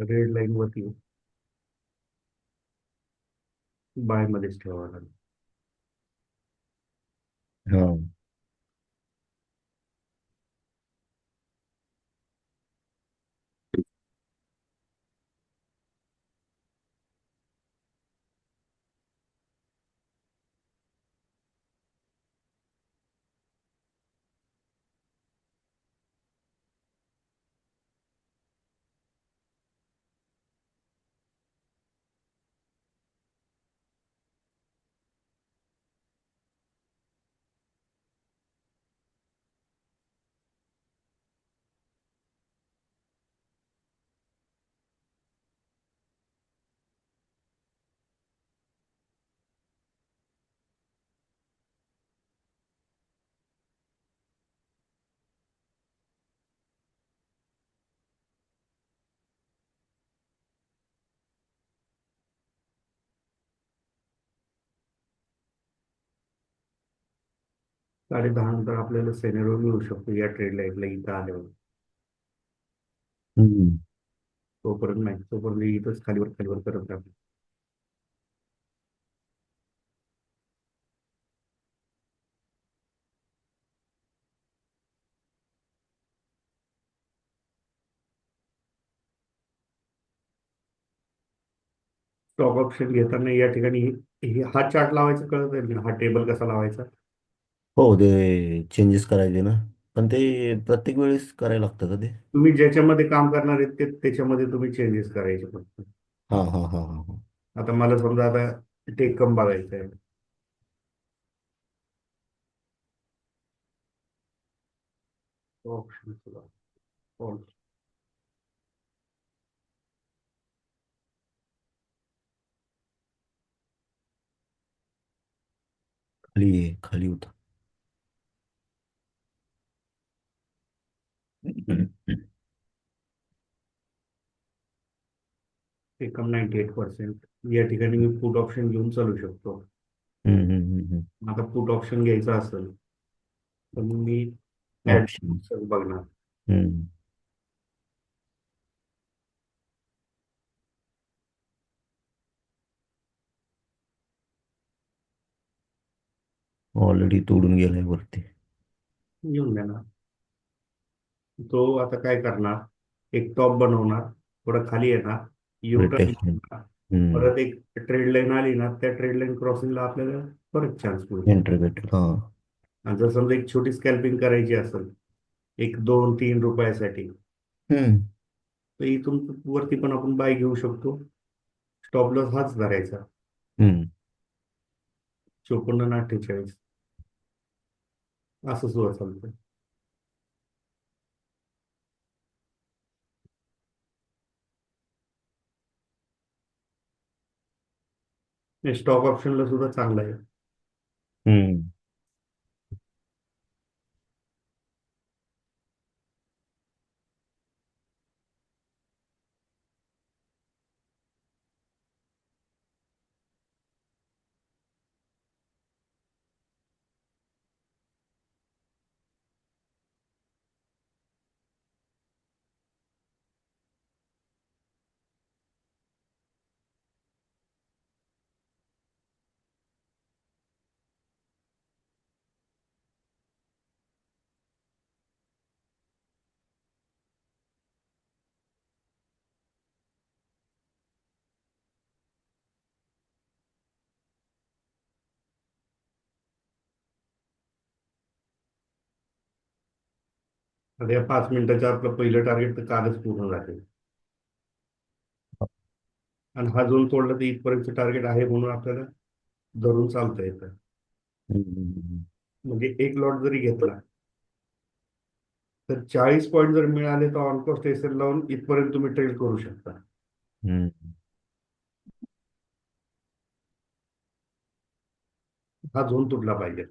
रेड लाईन वरती बाय मध्येच ठेवावं लागेल. हा. साडे दहा नंतर आपल्याला सेनेरो मिळू शकतो या ट्रेड लाईनला इथं आल्यावर. हम्म. तोपर्यंत नाही, तोपर्यंत इथंच खालीवर खालीवर करत राहतो. स्टॉक ऑप्शन घेताना या ठिकाणी हा चार्ट लावायचा कळत आहे ना, हा टेबल कसा लावायचा. हो, ते चेंजेस करायचे ना, पण ते प्रत्येक वेळेस करायला लागतं का ते? तुम्ही ज्याच्यामध्ये काम करणार आहेत ते त्याच्यामध्ये तुम्ही चेंजेस करायचे फक्त. हां हां हां हां हां. आता मला समजा आता टेक्कम बघायचं आहे. ऑप्शन खाली आहे, खाली होता. टेक्कम 98%. या ठिकाणी मी पुट ऑप्शन घेऊन चालू शकतो. आता पुट ऑप्शन घ्यायचा असेल तर मग मी ऍड ऑप्शन. बघणार. ऑलरेडी तोडून गेलाय वरती. घेऊन देणार. तो आता काय करणार, एक टॉप बनवणार, थोडं खाली येणार, युटर्न रिटेस्टमेंट. मारणार. परत एक ट्रेड लाईन आली ना, त्या ट्रेड लाईन क्रॉसिंगला आपल्याला परत चान्स मिळतो. एंट्री भेटेल, हां. आणि जर समजा एक छोटी स्कॅल्पिंग करायची असेल, 1 2 3 रुपयासाठी, हम्म. तर इथून वरती पण आपण बाय घेऊ शकतो. स्टॉप लॉस हाच धरायचा, हम्म. 54 आणि 48. असं सुद्धा चालतं. स्टॉक ऑप्शनला सुद्धा चांगला आहे. हम्म. आता या 5 मिनिटाच्या आपलं पहिलं टार्गेट तर कालच पूर्ण झाले. आणि हा झोन तोडला तर इथपर्यंत टार्गेट आहे म्हणून आपल्याला धरून चालता येतं. हम्म. म्हणजे एक लॉट जरी घेतला तर 40 पॉईंट जर मिळाले तर ऑनकॉस्ट एसएल लावून इथपर्यंत तुम्ही ट्रेड करू शकता. हम्म. हा झोन तुटला पाहिजे.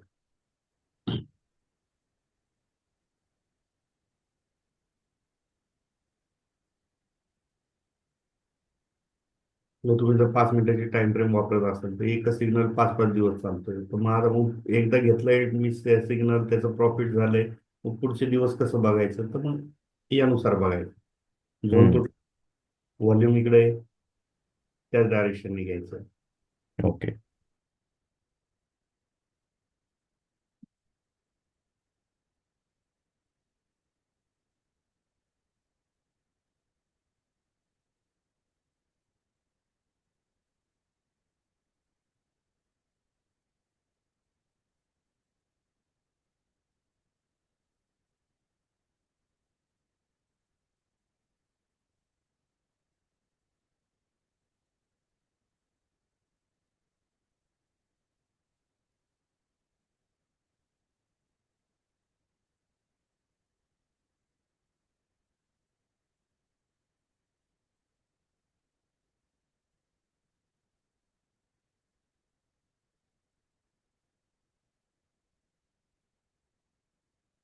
मग तुम्ही जर 5 मिनिटाची टाइम फ्रेम वापरत असाल तर एक सिग्नल 5 5 दिवस चालतोय. तर मग आता मग एकदा घेतलंय मी सिग्नल, त्याचं प्रॉफिट झालंय, मग पुढचे दिवस कसं बघायचं, तर मग यानुसार बघायचं. झोन हम्म. तुट व्हॉल्यूम इकडे त्याच डायरेक्शनने घ्यायचं. ओके.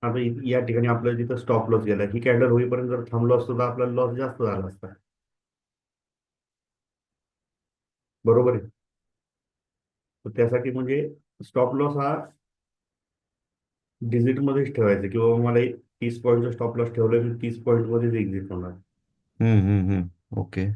आता या ठिकाणी आपल्याला तिथं स्टॉप लॉस गेला, ही कॅन्डल होईपर्यंत जर थांबलो असतो तर आपल्याला लॉस जास्त झाला असता. बरोबर आहे. तर त्यासाठी म्हणजे स्टॉप लॉस हा डिजिट मध्येच ठेवायचा, किंवा मला 30 पॉईंटचा स्टॉप लॉस ठेवला, मी 30 पॉईंट मध्येच एक्झिट होणार. ओके.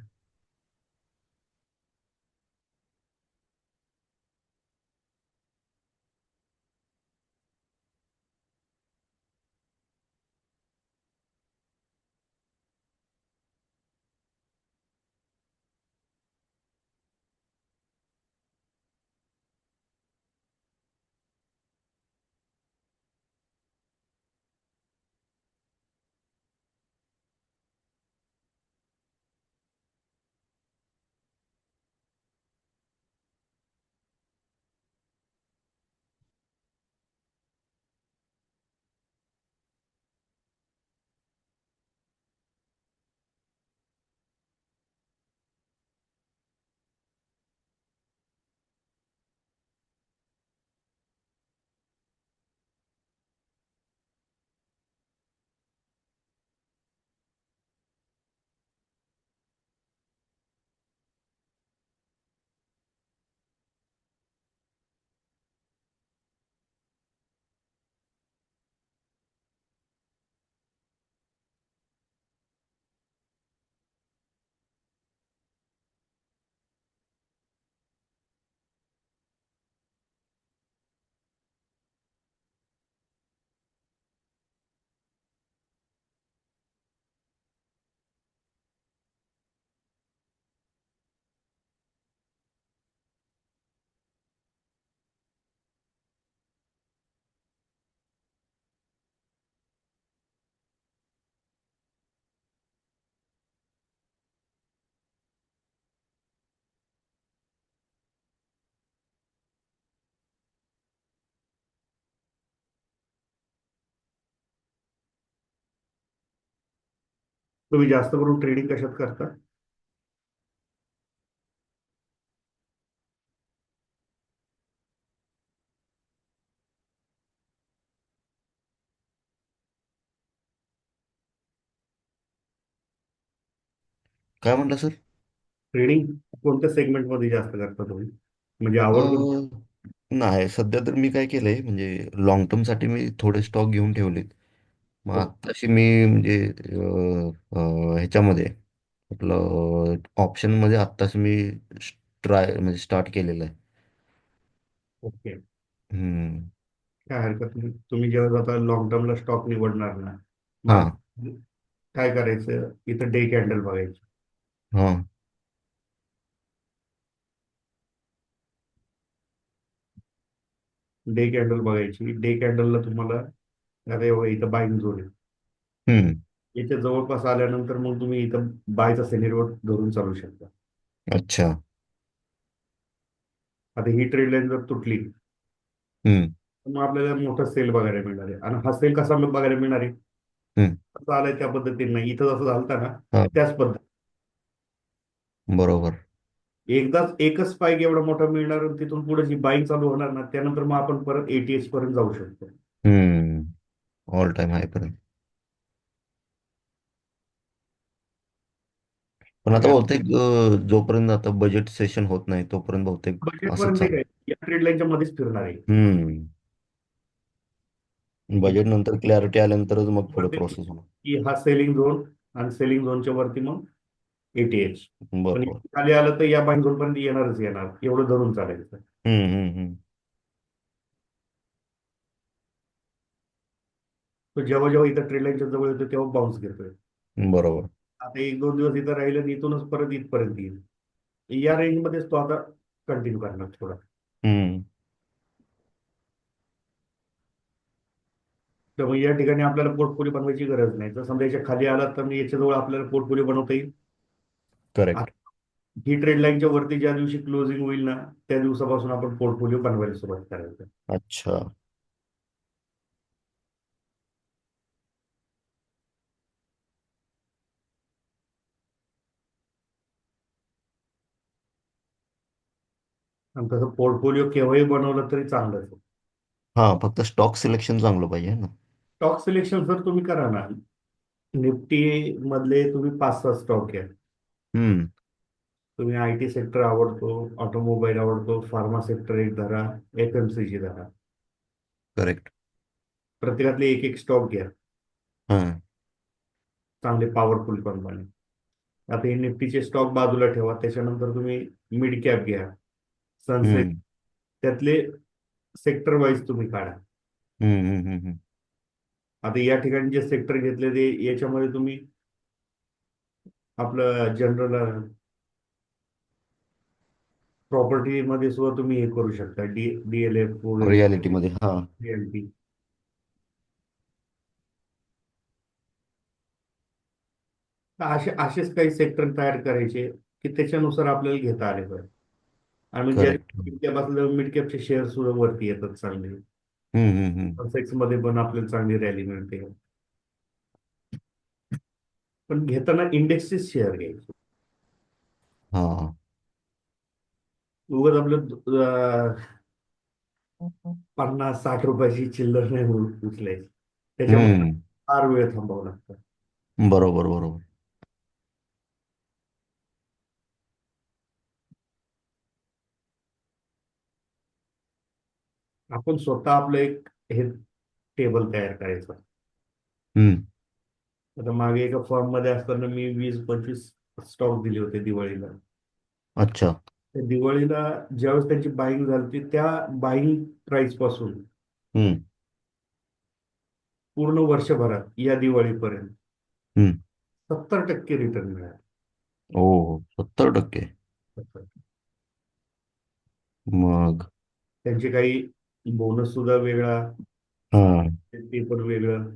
तुम्ही जास्त करून ट्रेडिंग कशात करता? काय म्हटलं सर? ट्रेडिंग कोणत्या सेगमेंटमध्ये जास्त करता तुम्ही? म्हणजे आवडतं? नाही, सध्या तर मी काय केलंय म्हणजे लॉंग टर्म साठी मी थोडे स्टॉक घेऊन ठेवलेत. मग हो. आत्ताशी मी म्हणजे ह्याच्यामध्ये आपलं ऑप्शन मध्ये आत्ताच मी ट्राय म्हणजे स्टार्ट केलेलं आहे. ओके. हम्म. काय हरकत नाही. तुम्ही जेव्हा जाता लॉंग टर्मला स्टॉक निवडणार ना, हा. मार्केट काय करायचं, इथं डे कॅन्डल बघायची. हा. डे कॅन्डल बघायची. डे कॅन्डलला तुम्हाला आता एवढं इथं बाईंग झोन आहे. हम्म. इथे जवळपास आल्यानंतर मग तुम्ही इथं बायचा सिनेरिओ धरून चालू शकता. अच्छा. आता ही ट्रेड लाईन जर तुटली हम्म. तर मग आपल्याला मोठा सेल बघायला मिळणार आहे. आणि हा सेल कसा बघायला मिळणार आहे? हम्म. कसं आलाय त्या पद्धतीने नाही, इथं जसं झालं ना हा. त्याच पद्धती. बरोबर. एकदाच एकच स्पाइक एवढा मोठा मिळणार आणि तिथून पुढे जी बाईंग चालू होणार ना, त्यानंतर मग आपण परत एटीएस पर्यंत जाऊ शकतो. हम्म. ऑल टाइम हाय पर्यंत. पण आता आणि बहुतेक जोपर्यंत आता बजेट सेशन होत नाही तोपर्यंत बहुतेक बजेट असंच पर्यंत चालेल. काय या ट्रेड लाईनच्या मध्येच फिरणार आहे. हम्म. बजेट इथं नंतर क्लॅरिटी आल्यानंतरच मग पुढे वरती प्रोसेस होणार. की हा सेलिंग झोन, आणि सेलिंग झोनच्या वरती मग एटीएच. पण बरोबर. इथे खाली आलं तर या बाईंग झोन पर्यंत येणारच येणार, एवढं धरून चालायचं. हम्म. हम्म. हम्म. तो जेव्हा जेव्हा इथं ट्रेड लाईनच्या जवळ येतो तेव्हा बाउन्स घेतोय. बरोबर. आता एक दोन दिवस इथं राहिलं आणि इथूनच परत इथपर्यंत येईल. या रेंजमध्येच तो आता कंटिन्यू करणार थोडा. हम्म. तर मग या ठिकाणी आपल्याला पोर्टफोलिओ बनवायची गरज नाही. जर समजा याच्या खाली आला तर मग याच्याजवळ आपल्याला पोर्टफोलिओ बनवता येईल. करेक्ट. आता ही ट्रेड लाईनच्या वरती ज्या दिवशी क्लोजिंग होईल ना, त्या दिवसापासून आपण पोर्टफोलिओ बनवायला सुरुवात करायचं. अच्छा. आणि तसं पोर्टफोलिओ केव्हाही बनवलं तरी चांगलंच आहे. हा, फक्त स्टॉक सिलेक्शन चांगलं पाहिजे ना. स्टॉक सिलेक्शन जर तुम्ही करा ना, निफ्टी मधले तुम्ही 5-6 स्टॉक घ्या. हम्म. तुम्ही आय टी सेक्टर आवडतो, ऑटोमोबाईल आवडतो, फार्मा सेक्टर एक धरा, एफएमसीजी धरा. करेक्ट. प्रत्येकातले एक एक स्टॉक घ्या, हा. चांगले पॉवरफुल कंपनी. आता हे निफ्टीचे स्टॉक बाजूला ठेवा, त्याच्यानंतर तुम्ही मिड कॅप घ्या, सनसेट. हम्म. त्यातले सेक्टर वाईज तुम्ही काढा. हम्म. हम्म. हम्म. आता या ठिकाणी जे सेक्टर घेतले ते याच्यामध्ये तुम्ही आपलं जनरल प्रॉपर्टी मध्ये सुद्धा तुम्ही हे करू शकता. डीएलएफ वगैरे, रियालिटी मध्ये हा. रिअल्टी. तर असेच काही सेक्टर तयार करायचे की त्याच्यानुसार आपल्याला घेता आले पाहिजे. आणि मग ज्या करेक्ट. मिड कॅप असलं मिड कॅपचे शेअर सुद्धा वरती येतात चांगले. हम्म. हम्म. हम्म. सेक्स मध्ये पण आपल्याला चांगली रॅली मिळते. पण घेताना इंडेक्सचे शेअर घ्यायचे. हा. उगाच आपलं 50-60 रुपयाची चिल्लर नाही उचलायची. त्याच्यामुळे हम्म. फार वेळ थांबावं लागतं. बरोबर. बरोबर. आपण स्वतः आपलं एक हे टेबल तयार करायचं. हम्म. आता मागे एका फॉर्म मध्ये असताना मी 20-25 स्टॉक दिले होते दिवाळीला. अच्छा. त्या दिवाळीला ज्यावेळेस त्यांची बाईंग झाली त्या बाईंग प्राइस पासून हम्म. पूर्ण वर्षभरात या दिवाळीपर्यंत हम्म. 70% रिटर्न मिळाला. ओ, 70%. मग. त्यांचे काही बोनस सुद्धा वेगळा, हा. ते पण वेगळं,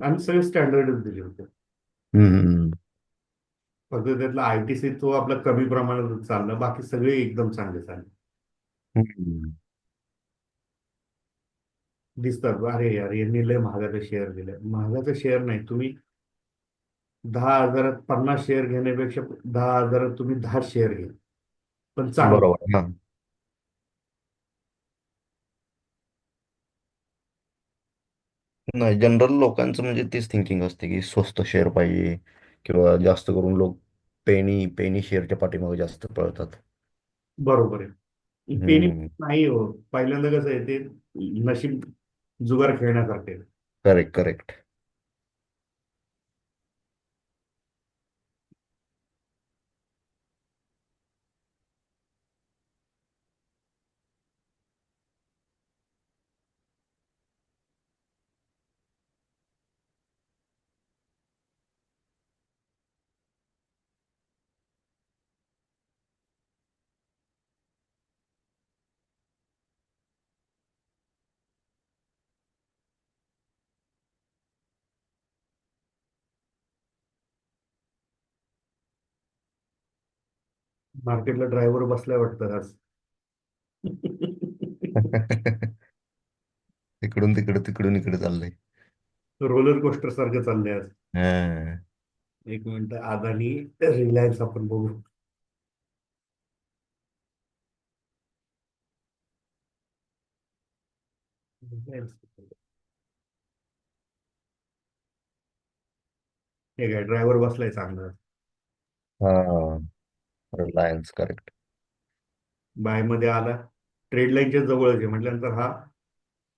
आणि सगळे स्टँडर्डच दिले होते. हम्म. हम्म. फक्त त्यातला आयटीसी तो आपला कमी प्रमाणात चालला, बाकी सगळे एकदम चांगले चालले. हम्म. दिसतात, अरे यार यांनी लय महागाचा शेअर दिलाय. महागाचा शेअर नाही, तुम्ही 10,000 50 शेअर घेण्यापेक्षा 10,000 तुम्ही 10 शेअर घ्या, पण चांगलं. बरोबर. हा. नाही, जनरल लोकांचं म्हणजे तीच थिंकिंग असते की स्वस्त शेअर पाहिजे, किंवा जास्त करून लोक पेनी पेनी शेअरच्या पाठीमागे जास्त पळतात. बरोबर आहे. पेनी हम्म. नाही हो. पहिल्यांदा कसं आहे ते, नशीब जुगार खेळण्यासारखे आहे. Correct, correct. मार्केटला ड्रायव्हर बसलाय वाटतं आज. इकडून तिकडे, तिकडून इकडे चाललंय. रोलर कोस्टर सारखं चाललंय आज. हा. एक मिनिट, अदानी रिलायन्स आपण बघू. Reliance. हे काय, ड्रायव्हर बसलाय चांगला. हा. Reliance, correct. बाय मध्ये आला, ट्रेड लाईनच्या जवळच आहे म्हटल्यानंतर हा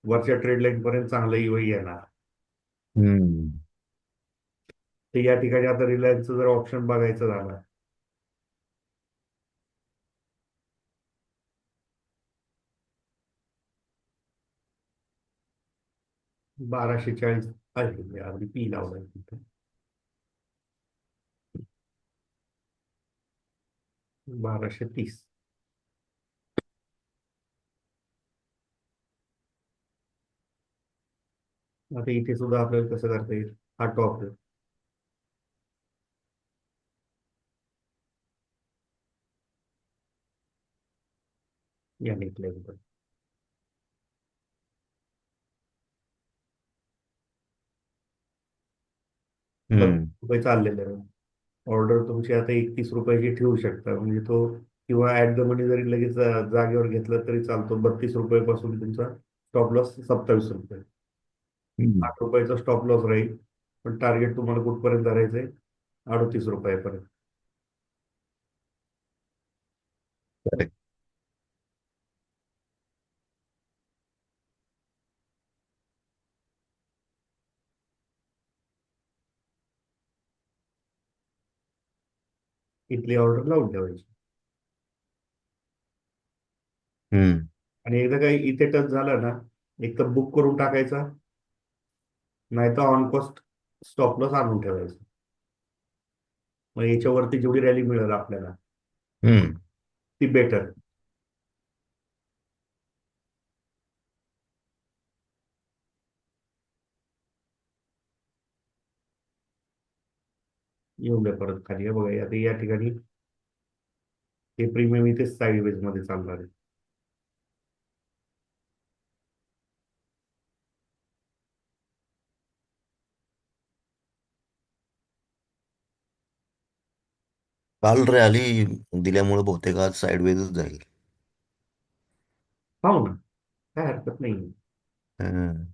वरच्या ट्रेड लाईन पर्यंत चांगला EVA येणार. हम्म. तर या ठिकाणी आता रिलायन्सचं जर ऑप्शन बघायचं झालं, 1240 आहे, अगदी पी लावलाय तिथे. 1230. आता इथे सुद्धा आपल्याला कसं करता येईल, हा टॉप आहे. या नेकलेसवर हम्म. ₹32 चाललेलं आहे. ऑर्डर तुमची आता 31 रुपयाची ठेवू शकता, म्हणजे तो, किंवा ऍट द मनी जरी लगेच जागेवर घेतलं तरी चालतो. ₹32 पासून तुमचा स्टॉप लॉस ₹27. हम्म. ₹8 स्टॉप लॉस राहील, पण टार्गेट तुम्हाला कुठपर्यंत धरायचंय, ₹38. करेक्ट. इथली ऑर्डर लावून ठेवायची. हम्म. आणि एकदा काही इथे टच झालं ना, एक तर बुक करून टाकायचा, नाही तर ऑन कॉस्ट स्टॉप लॉस आणून ठेवायचा. मग याच्यावरती जेवढी रॅली मिळेल आपल्याला, हम्म. ती बेटर. येऊन द्या परत खाली. हे बघा, आता या ठिकाणी हे प्रीमियम इथेच साईडवेज मध्ये चालणार आहे. काल रॅली दिल्यामुळे बहुतेक आज साईडवेजच जाईल. पाहू ना, काय हरकत नाही. हम्म.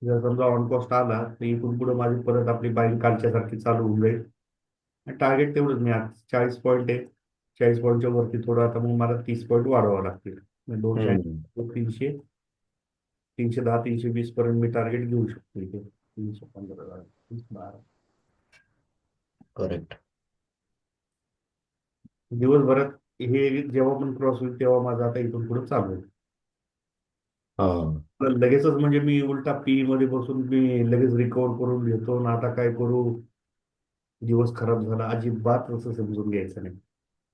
जर समजा ऑन कॉस्ट आला तर इथून पुढे माझी परत आपली बाईंग कालच्या सारखी चालू होऊन जाईल. टार्गेट तेवढंच, मी आज 40 पॉईंट आहे. 40 पॉईंटच्या वरती थोडं, आता मग मला 30 पॉईंट वाढवावं लागतील. म्हणजे हम्म. 280, 300, 310, 320 पर्यंत मी टार्गेट घेऊ शकतो इथे. 315, 12. करेक्ट. दिवसभरात हे जेव्हा पण क्रॉस होईल तेव्हा माझं आता इथून पुढे चालू होईल. हा. तर लगेचच म्हणजे मी उलटा पी मध्ये बसून मी लगेच रिकवर करून घेतो ना, आता काय करू, दिवस खराब झाला, अजिबात असं समजून घ्यायचं नाही.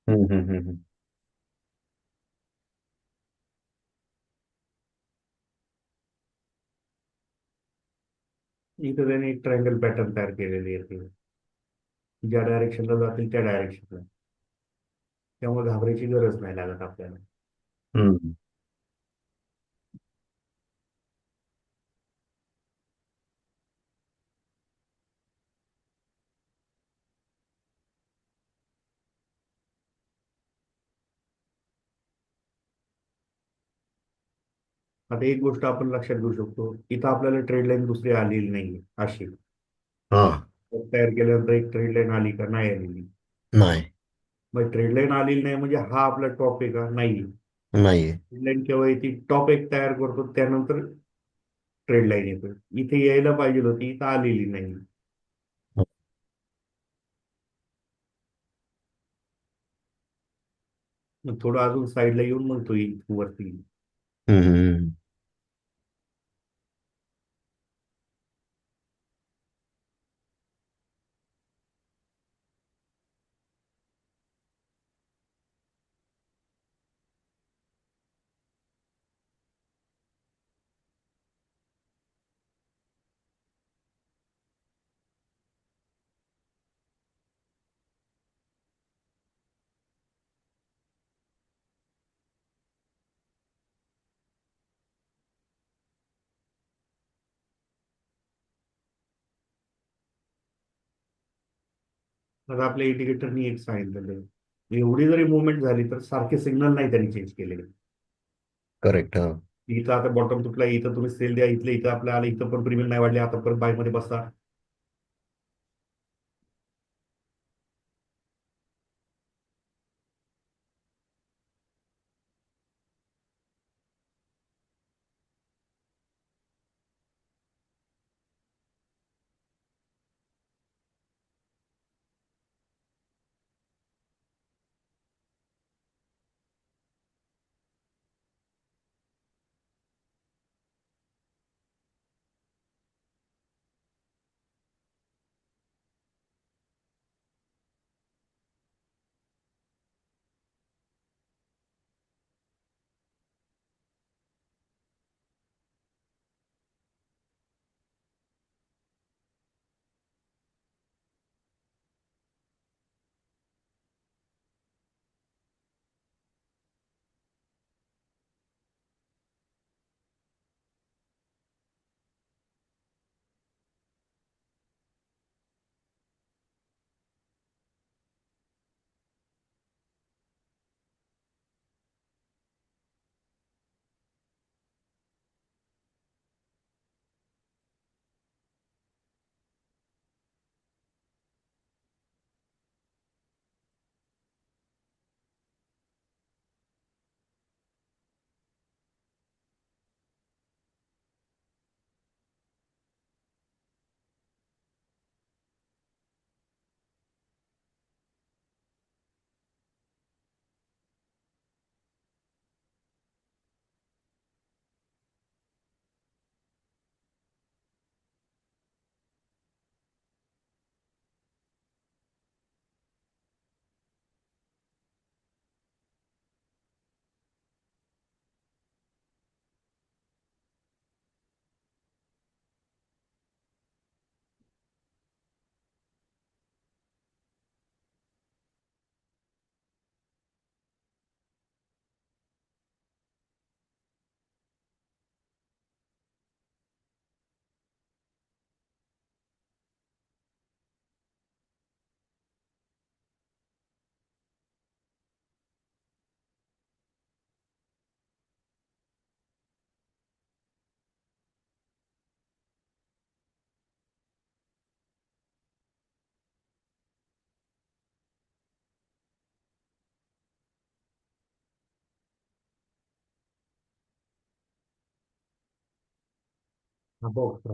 हम्म. हम्म. हम्म. इथं त्यांनी एक ट्रायंगल पॅटर्न तयार केलेली आहे ती, ज्या डायरेक्शनला जातील त्या डायरेक्शनला. त्यामुळे घाबरायची गरज नाही लागत आपल्याला. हम्म. आता एक गोष्ट आपण लक्षात घेऊ शकतो, इथं आपल्याला ट्रेड लाईन दुसरी आलेली नाही अशी. हा. तयार केल्यानंतर एक ट्रेड लाईन आली का, नाही आलेली. नाही. मग ट्रेड लाईन आलेली नाही म्हणजे हा आपला टॉप आहे का, नाही. नाहीये. ट्रेड लाईन केव्हा येते, टॉप एक तयार करतो त्यानंतर ट्रेड लाईन येतो. इथे यायला पाहिजे होती, इथं आलेली नाही. मग थोडं अजून साईडला येऊन मग तो येईल वरती. हम्म. हम्म. आता आपल्या इंडिकेटरनी एक सांगितलेलं आहे, एवढी जरी मुवमेंट झाली तर सारखे सिग्नल नाही त्यांनी चेंज केलेले. करेक्ट. हा. इथं आता बॉटम तुटला, इथं तुम्ही सेल द्या, इथलं इथं आपलं आलं, इथं पण प्रीमियम नाही वाढले, आता परत बाय मध्ये बसा. हा बॉक्स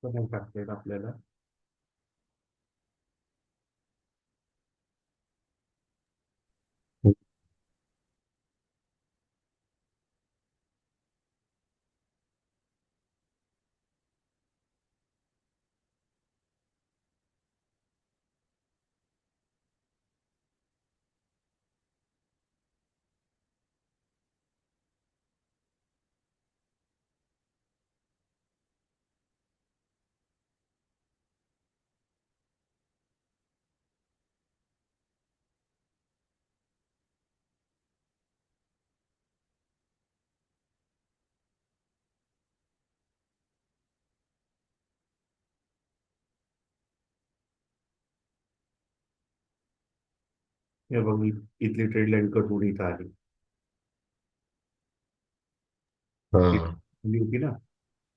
पण नाही टाकता येत आपल्याला. हे बघ, इथली ट्रेड लाईन कट होऊन इथं आली. इथं हा. आली होती ना,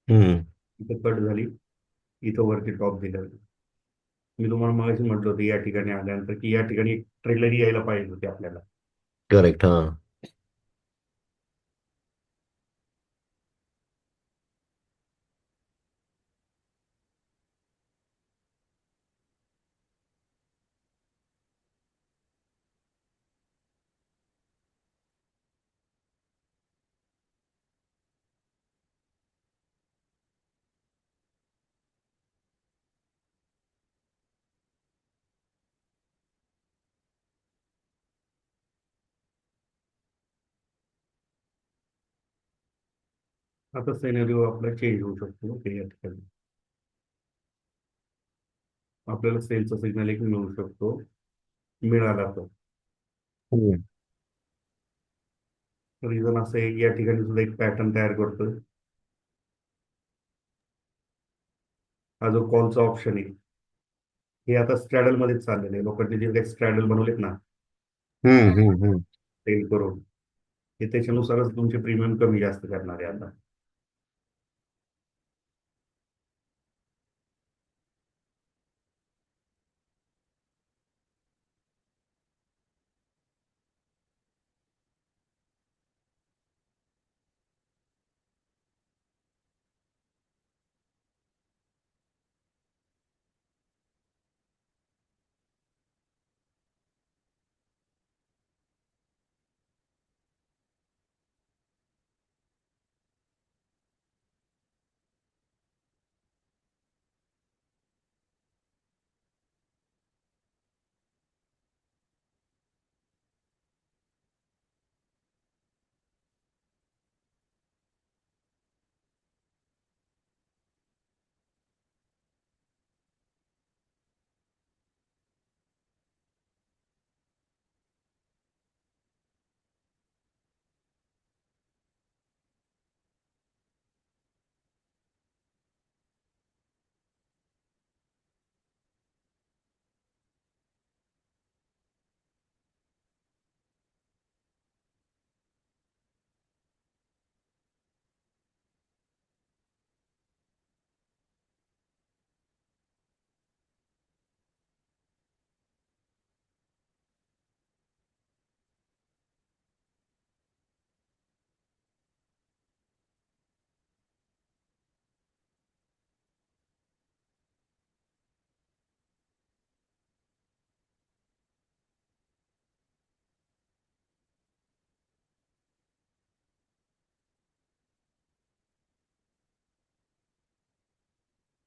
हम्म. इथं कट झाली, इथं वरती टॉप दिलं. मी तुम्हाला मगाशी म्हटलं होतं या ठिकाणी आल्यानंतर की या ठिकाणी ट्रेड लाईन यायला पाहिजे होती आपल्याला. करेक्ट. हा. आता सिनेरिओ आपला चेंज होऊ शकतो ओके या ठिकाणी. आपल्याला सेलचा सिग्नल एक मिळू शकतो, मिळाला तर. हम्म. रिझन असं आहे की या ठिकाणी सुद्धा एक पॅटर्न तयार करतोय. हा जो कॉलचा ऑप्शन आहे, हे आता स्ट्रॅडल मध्येच चाललेलं आहे. लोकांनी जे काही स्ट्रॅडल बनवलेत ना हम्म. हम्म. हम्म. सेल करून, हे त्याच्यानुसारच तुमचे प्रीमियम कमी जास्त करणार आहे आता.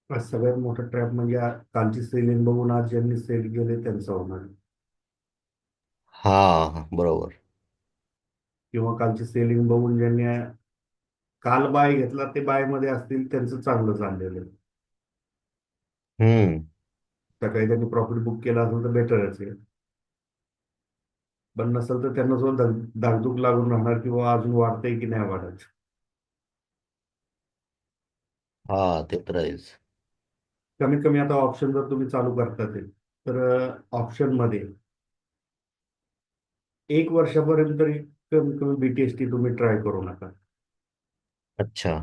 आज सगळ्यात मोठा ट्रॅप म्हणजे कालची सेलिंग बघून आज ज्यांनी सेल केले त्यांचं होणार. हा, बरोबर. किंवा कालची सेलिंग बघून ज्यांनी काल बाय घेतला ते बाय मध्ये असतील, त्यांचं चांगलं चाललेलं आहे. हम्म. सकाळी त्यांनी प्रॉफिट बुक केला असेल तर बेटरच आहे. पण नसेल तर त्यांना सुद्धा धाकधूक लागून राहणार की बाबा अजून वाढतंय की नाही वाढत. हा, ते तर आहेच. कमीत कमी आता ऑप्शन जर तुम्ही चालू करतात आहे, तर ऑप्शन मध्ये 1 वर्षापर्यंत तरी कमीत कमी BTST तुम्ही ट्राय करू नका. अच्छा.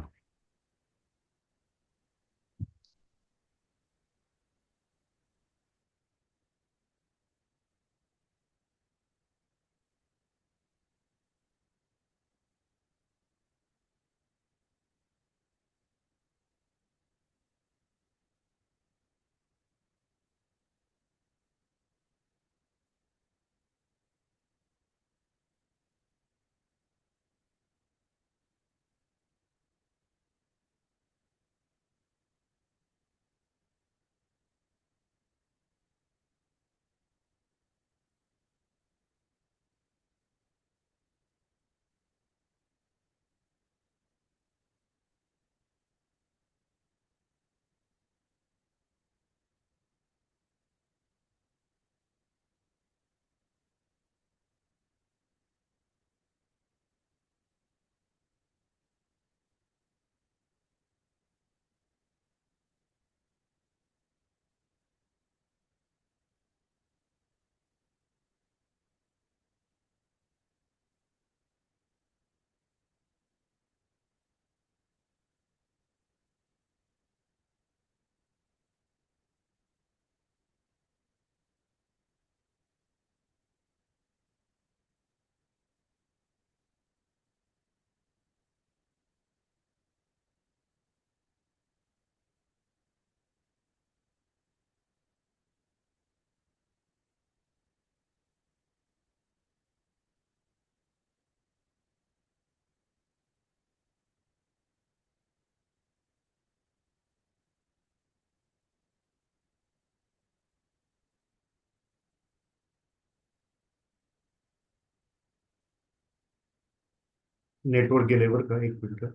नेटवर्क गेले बरं का, एक मिनिट.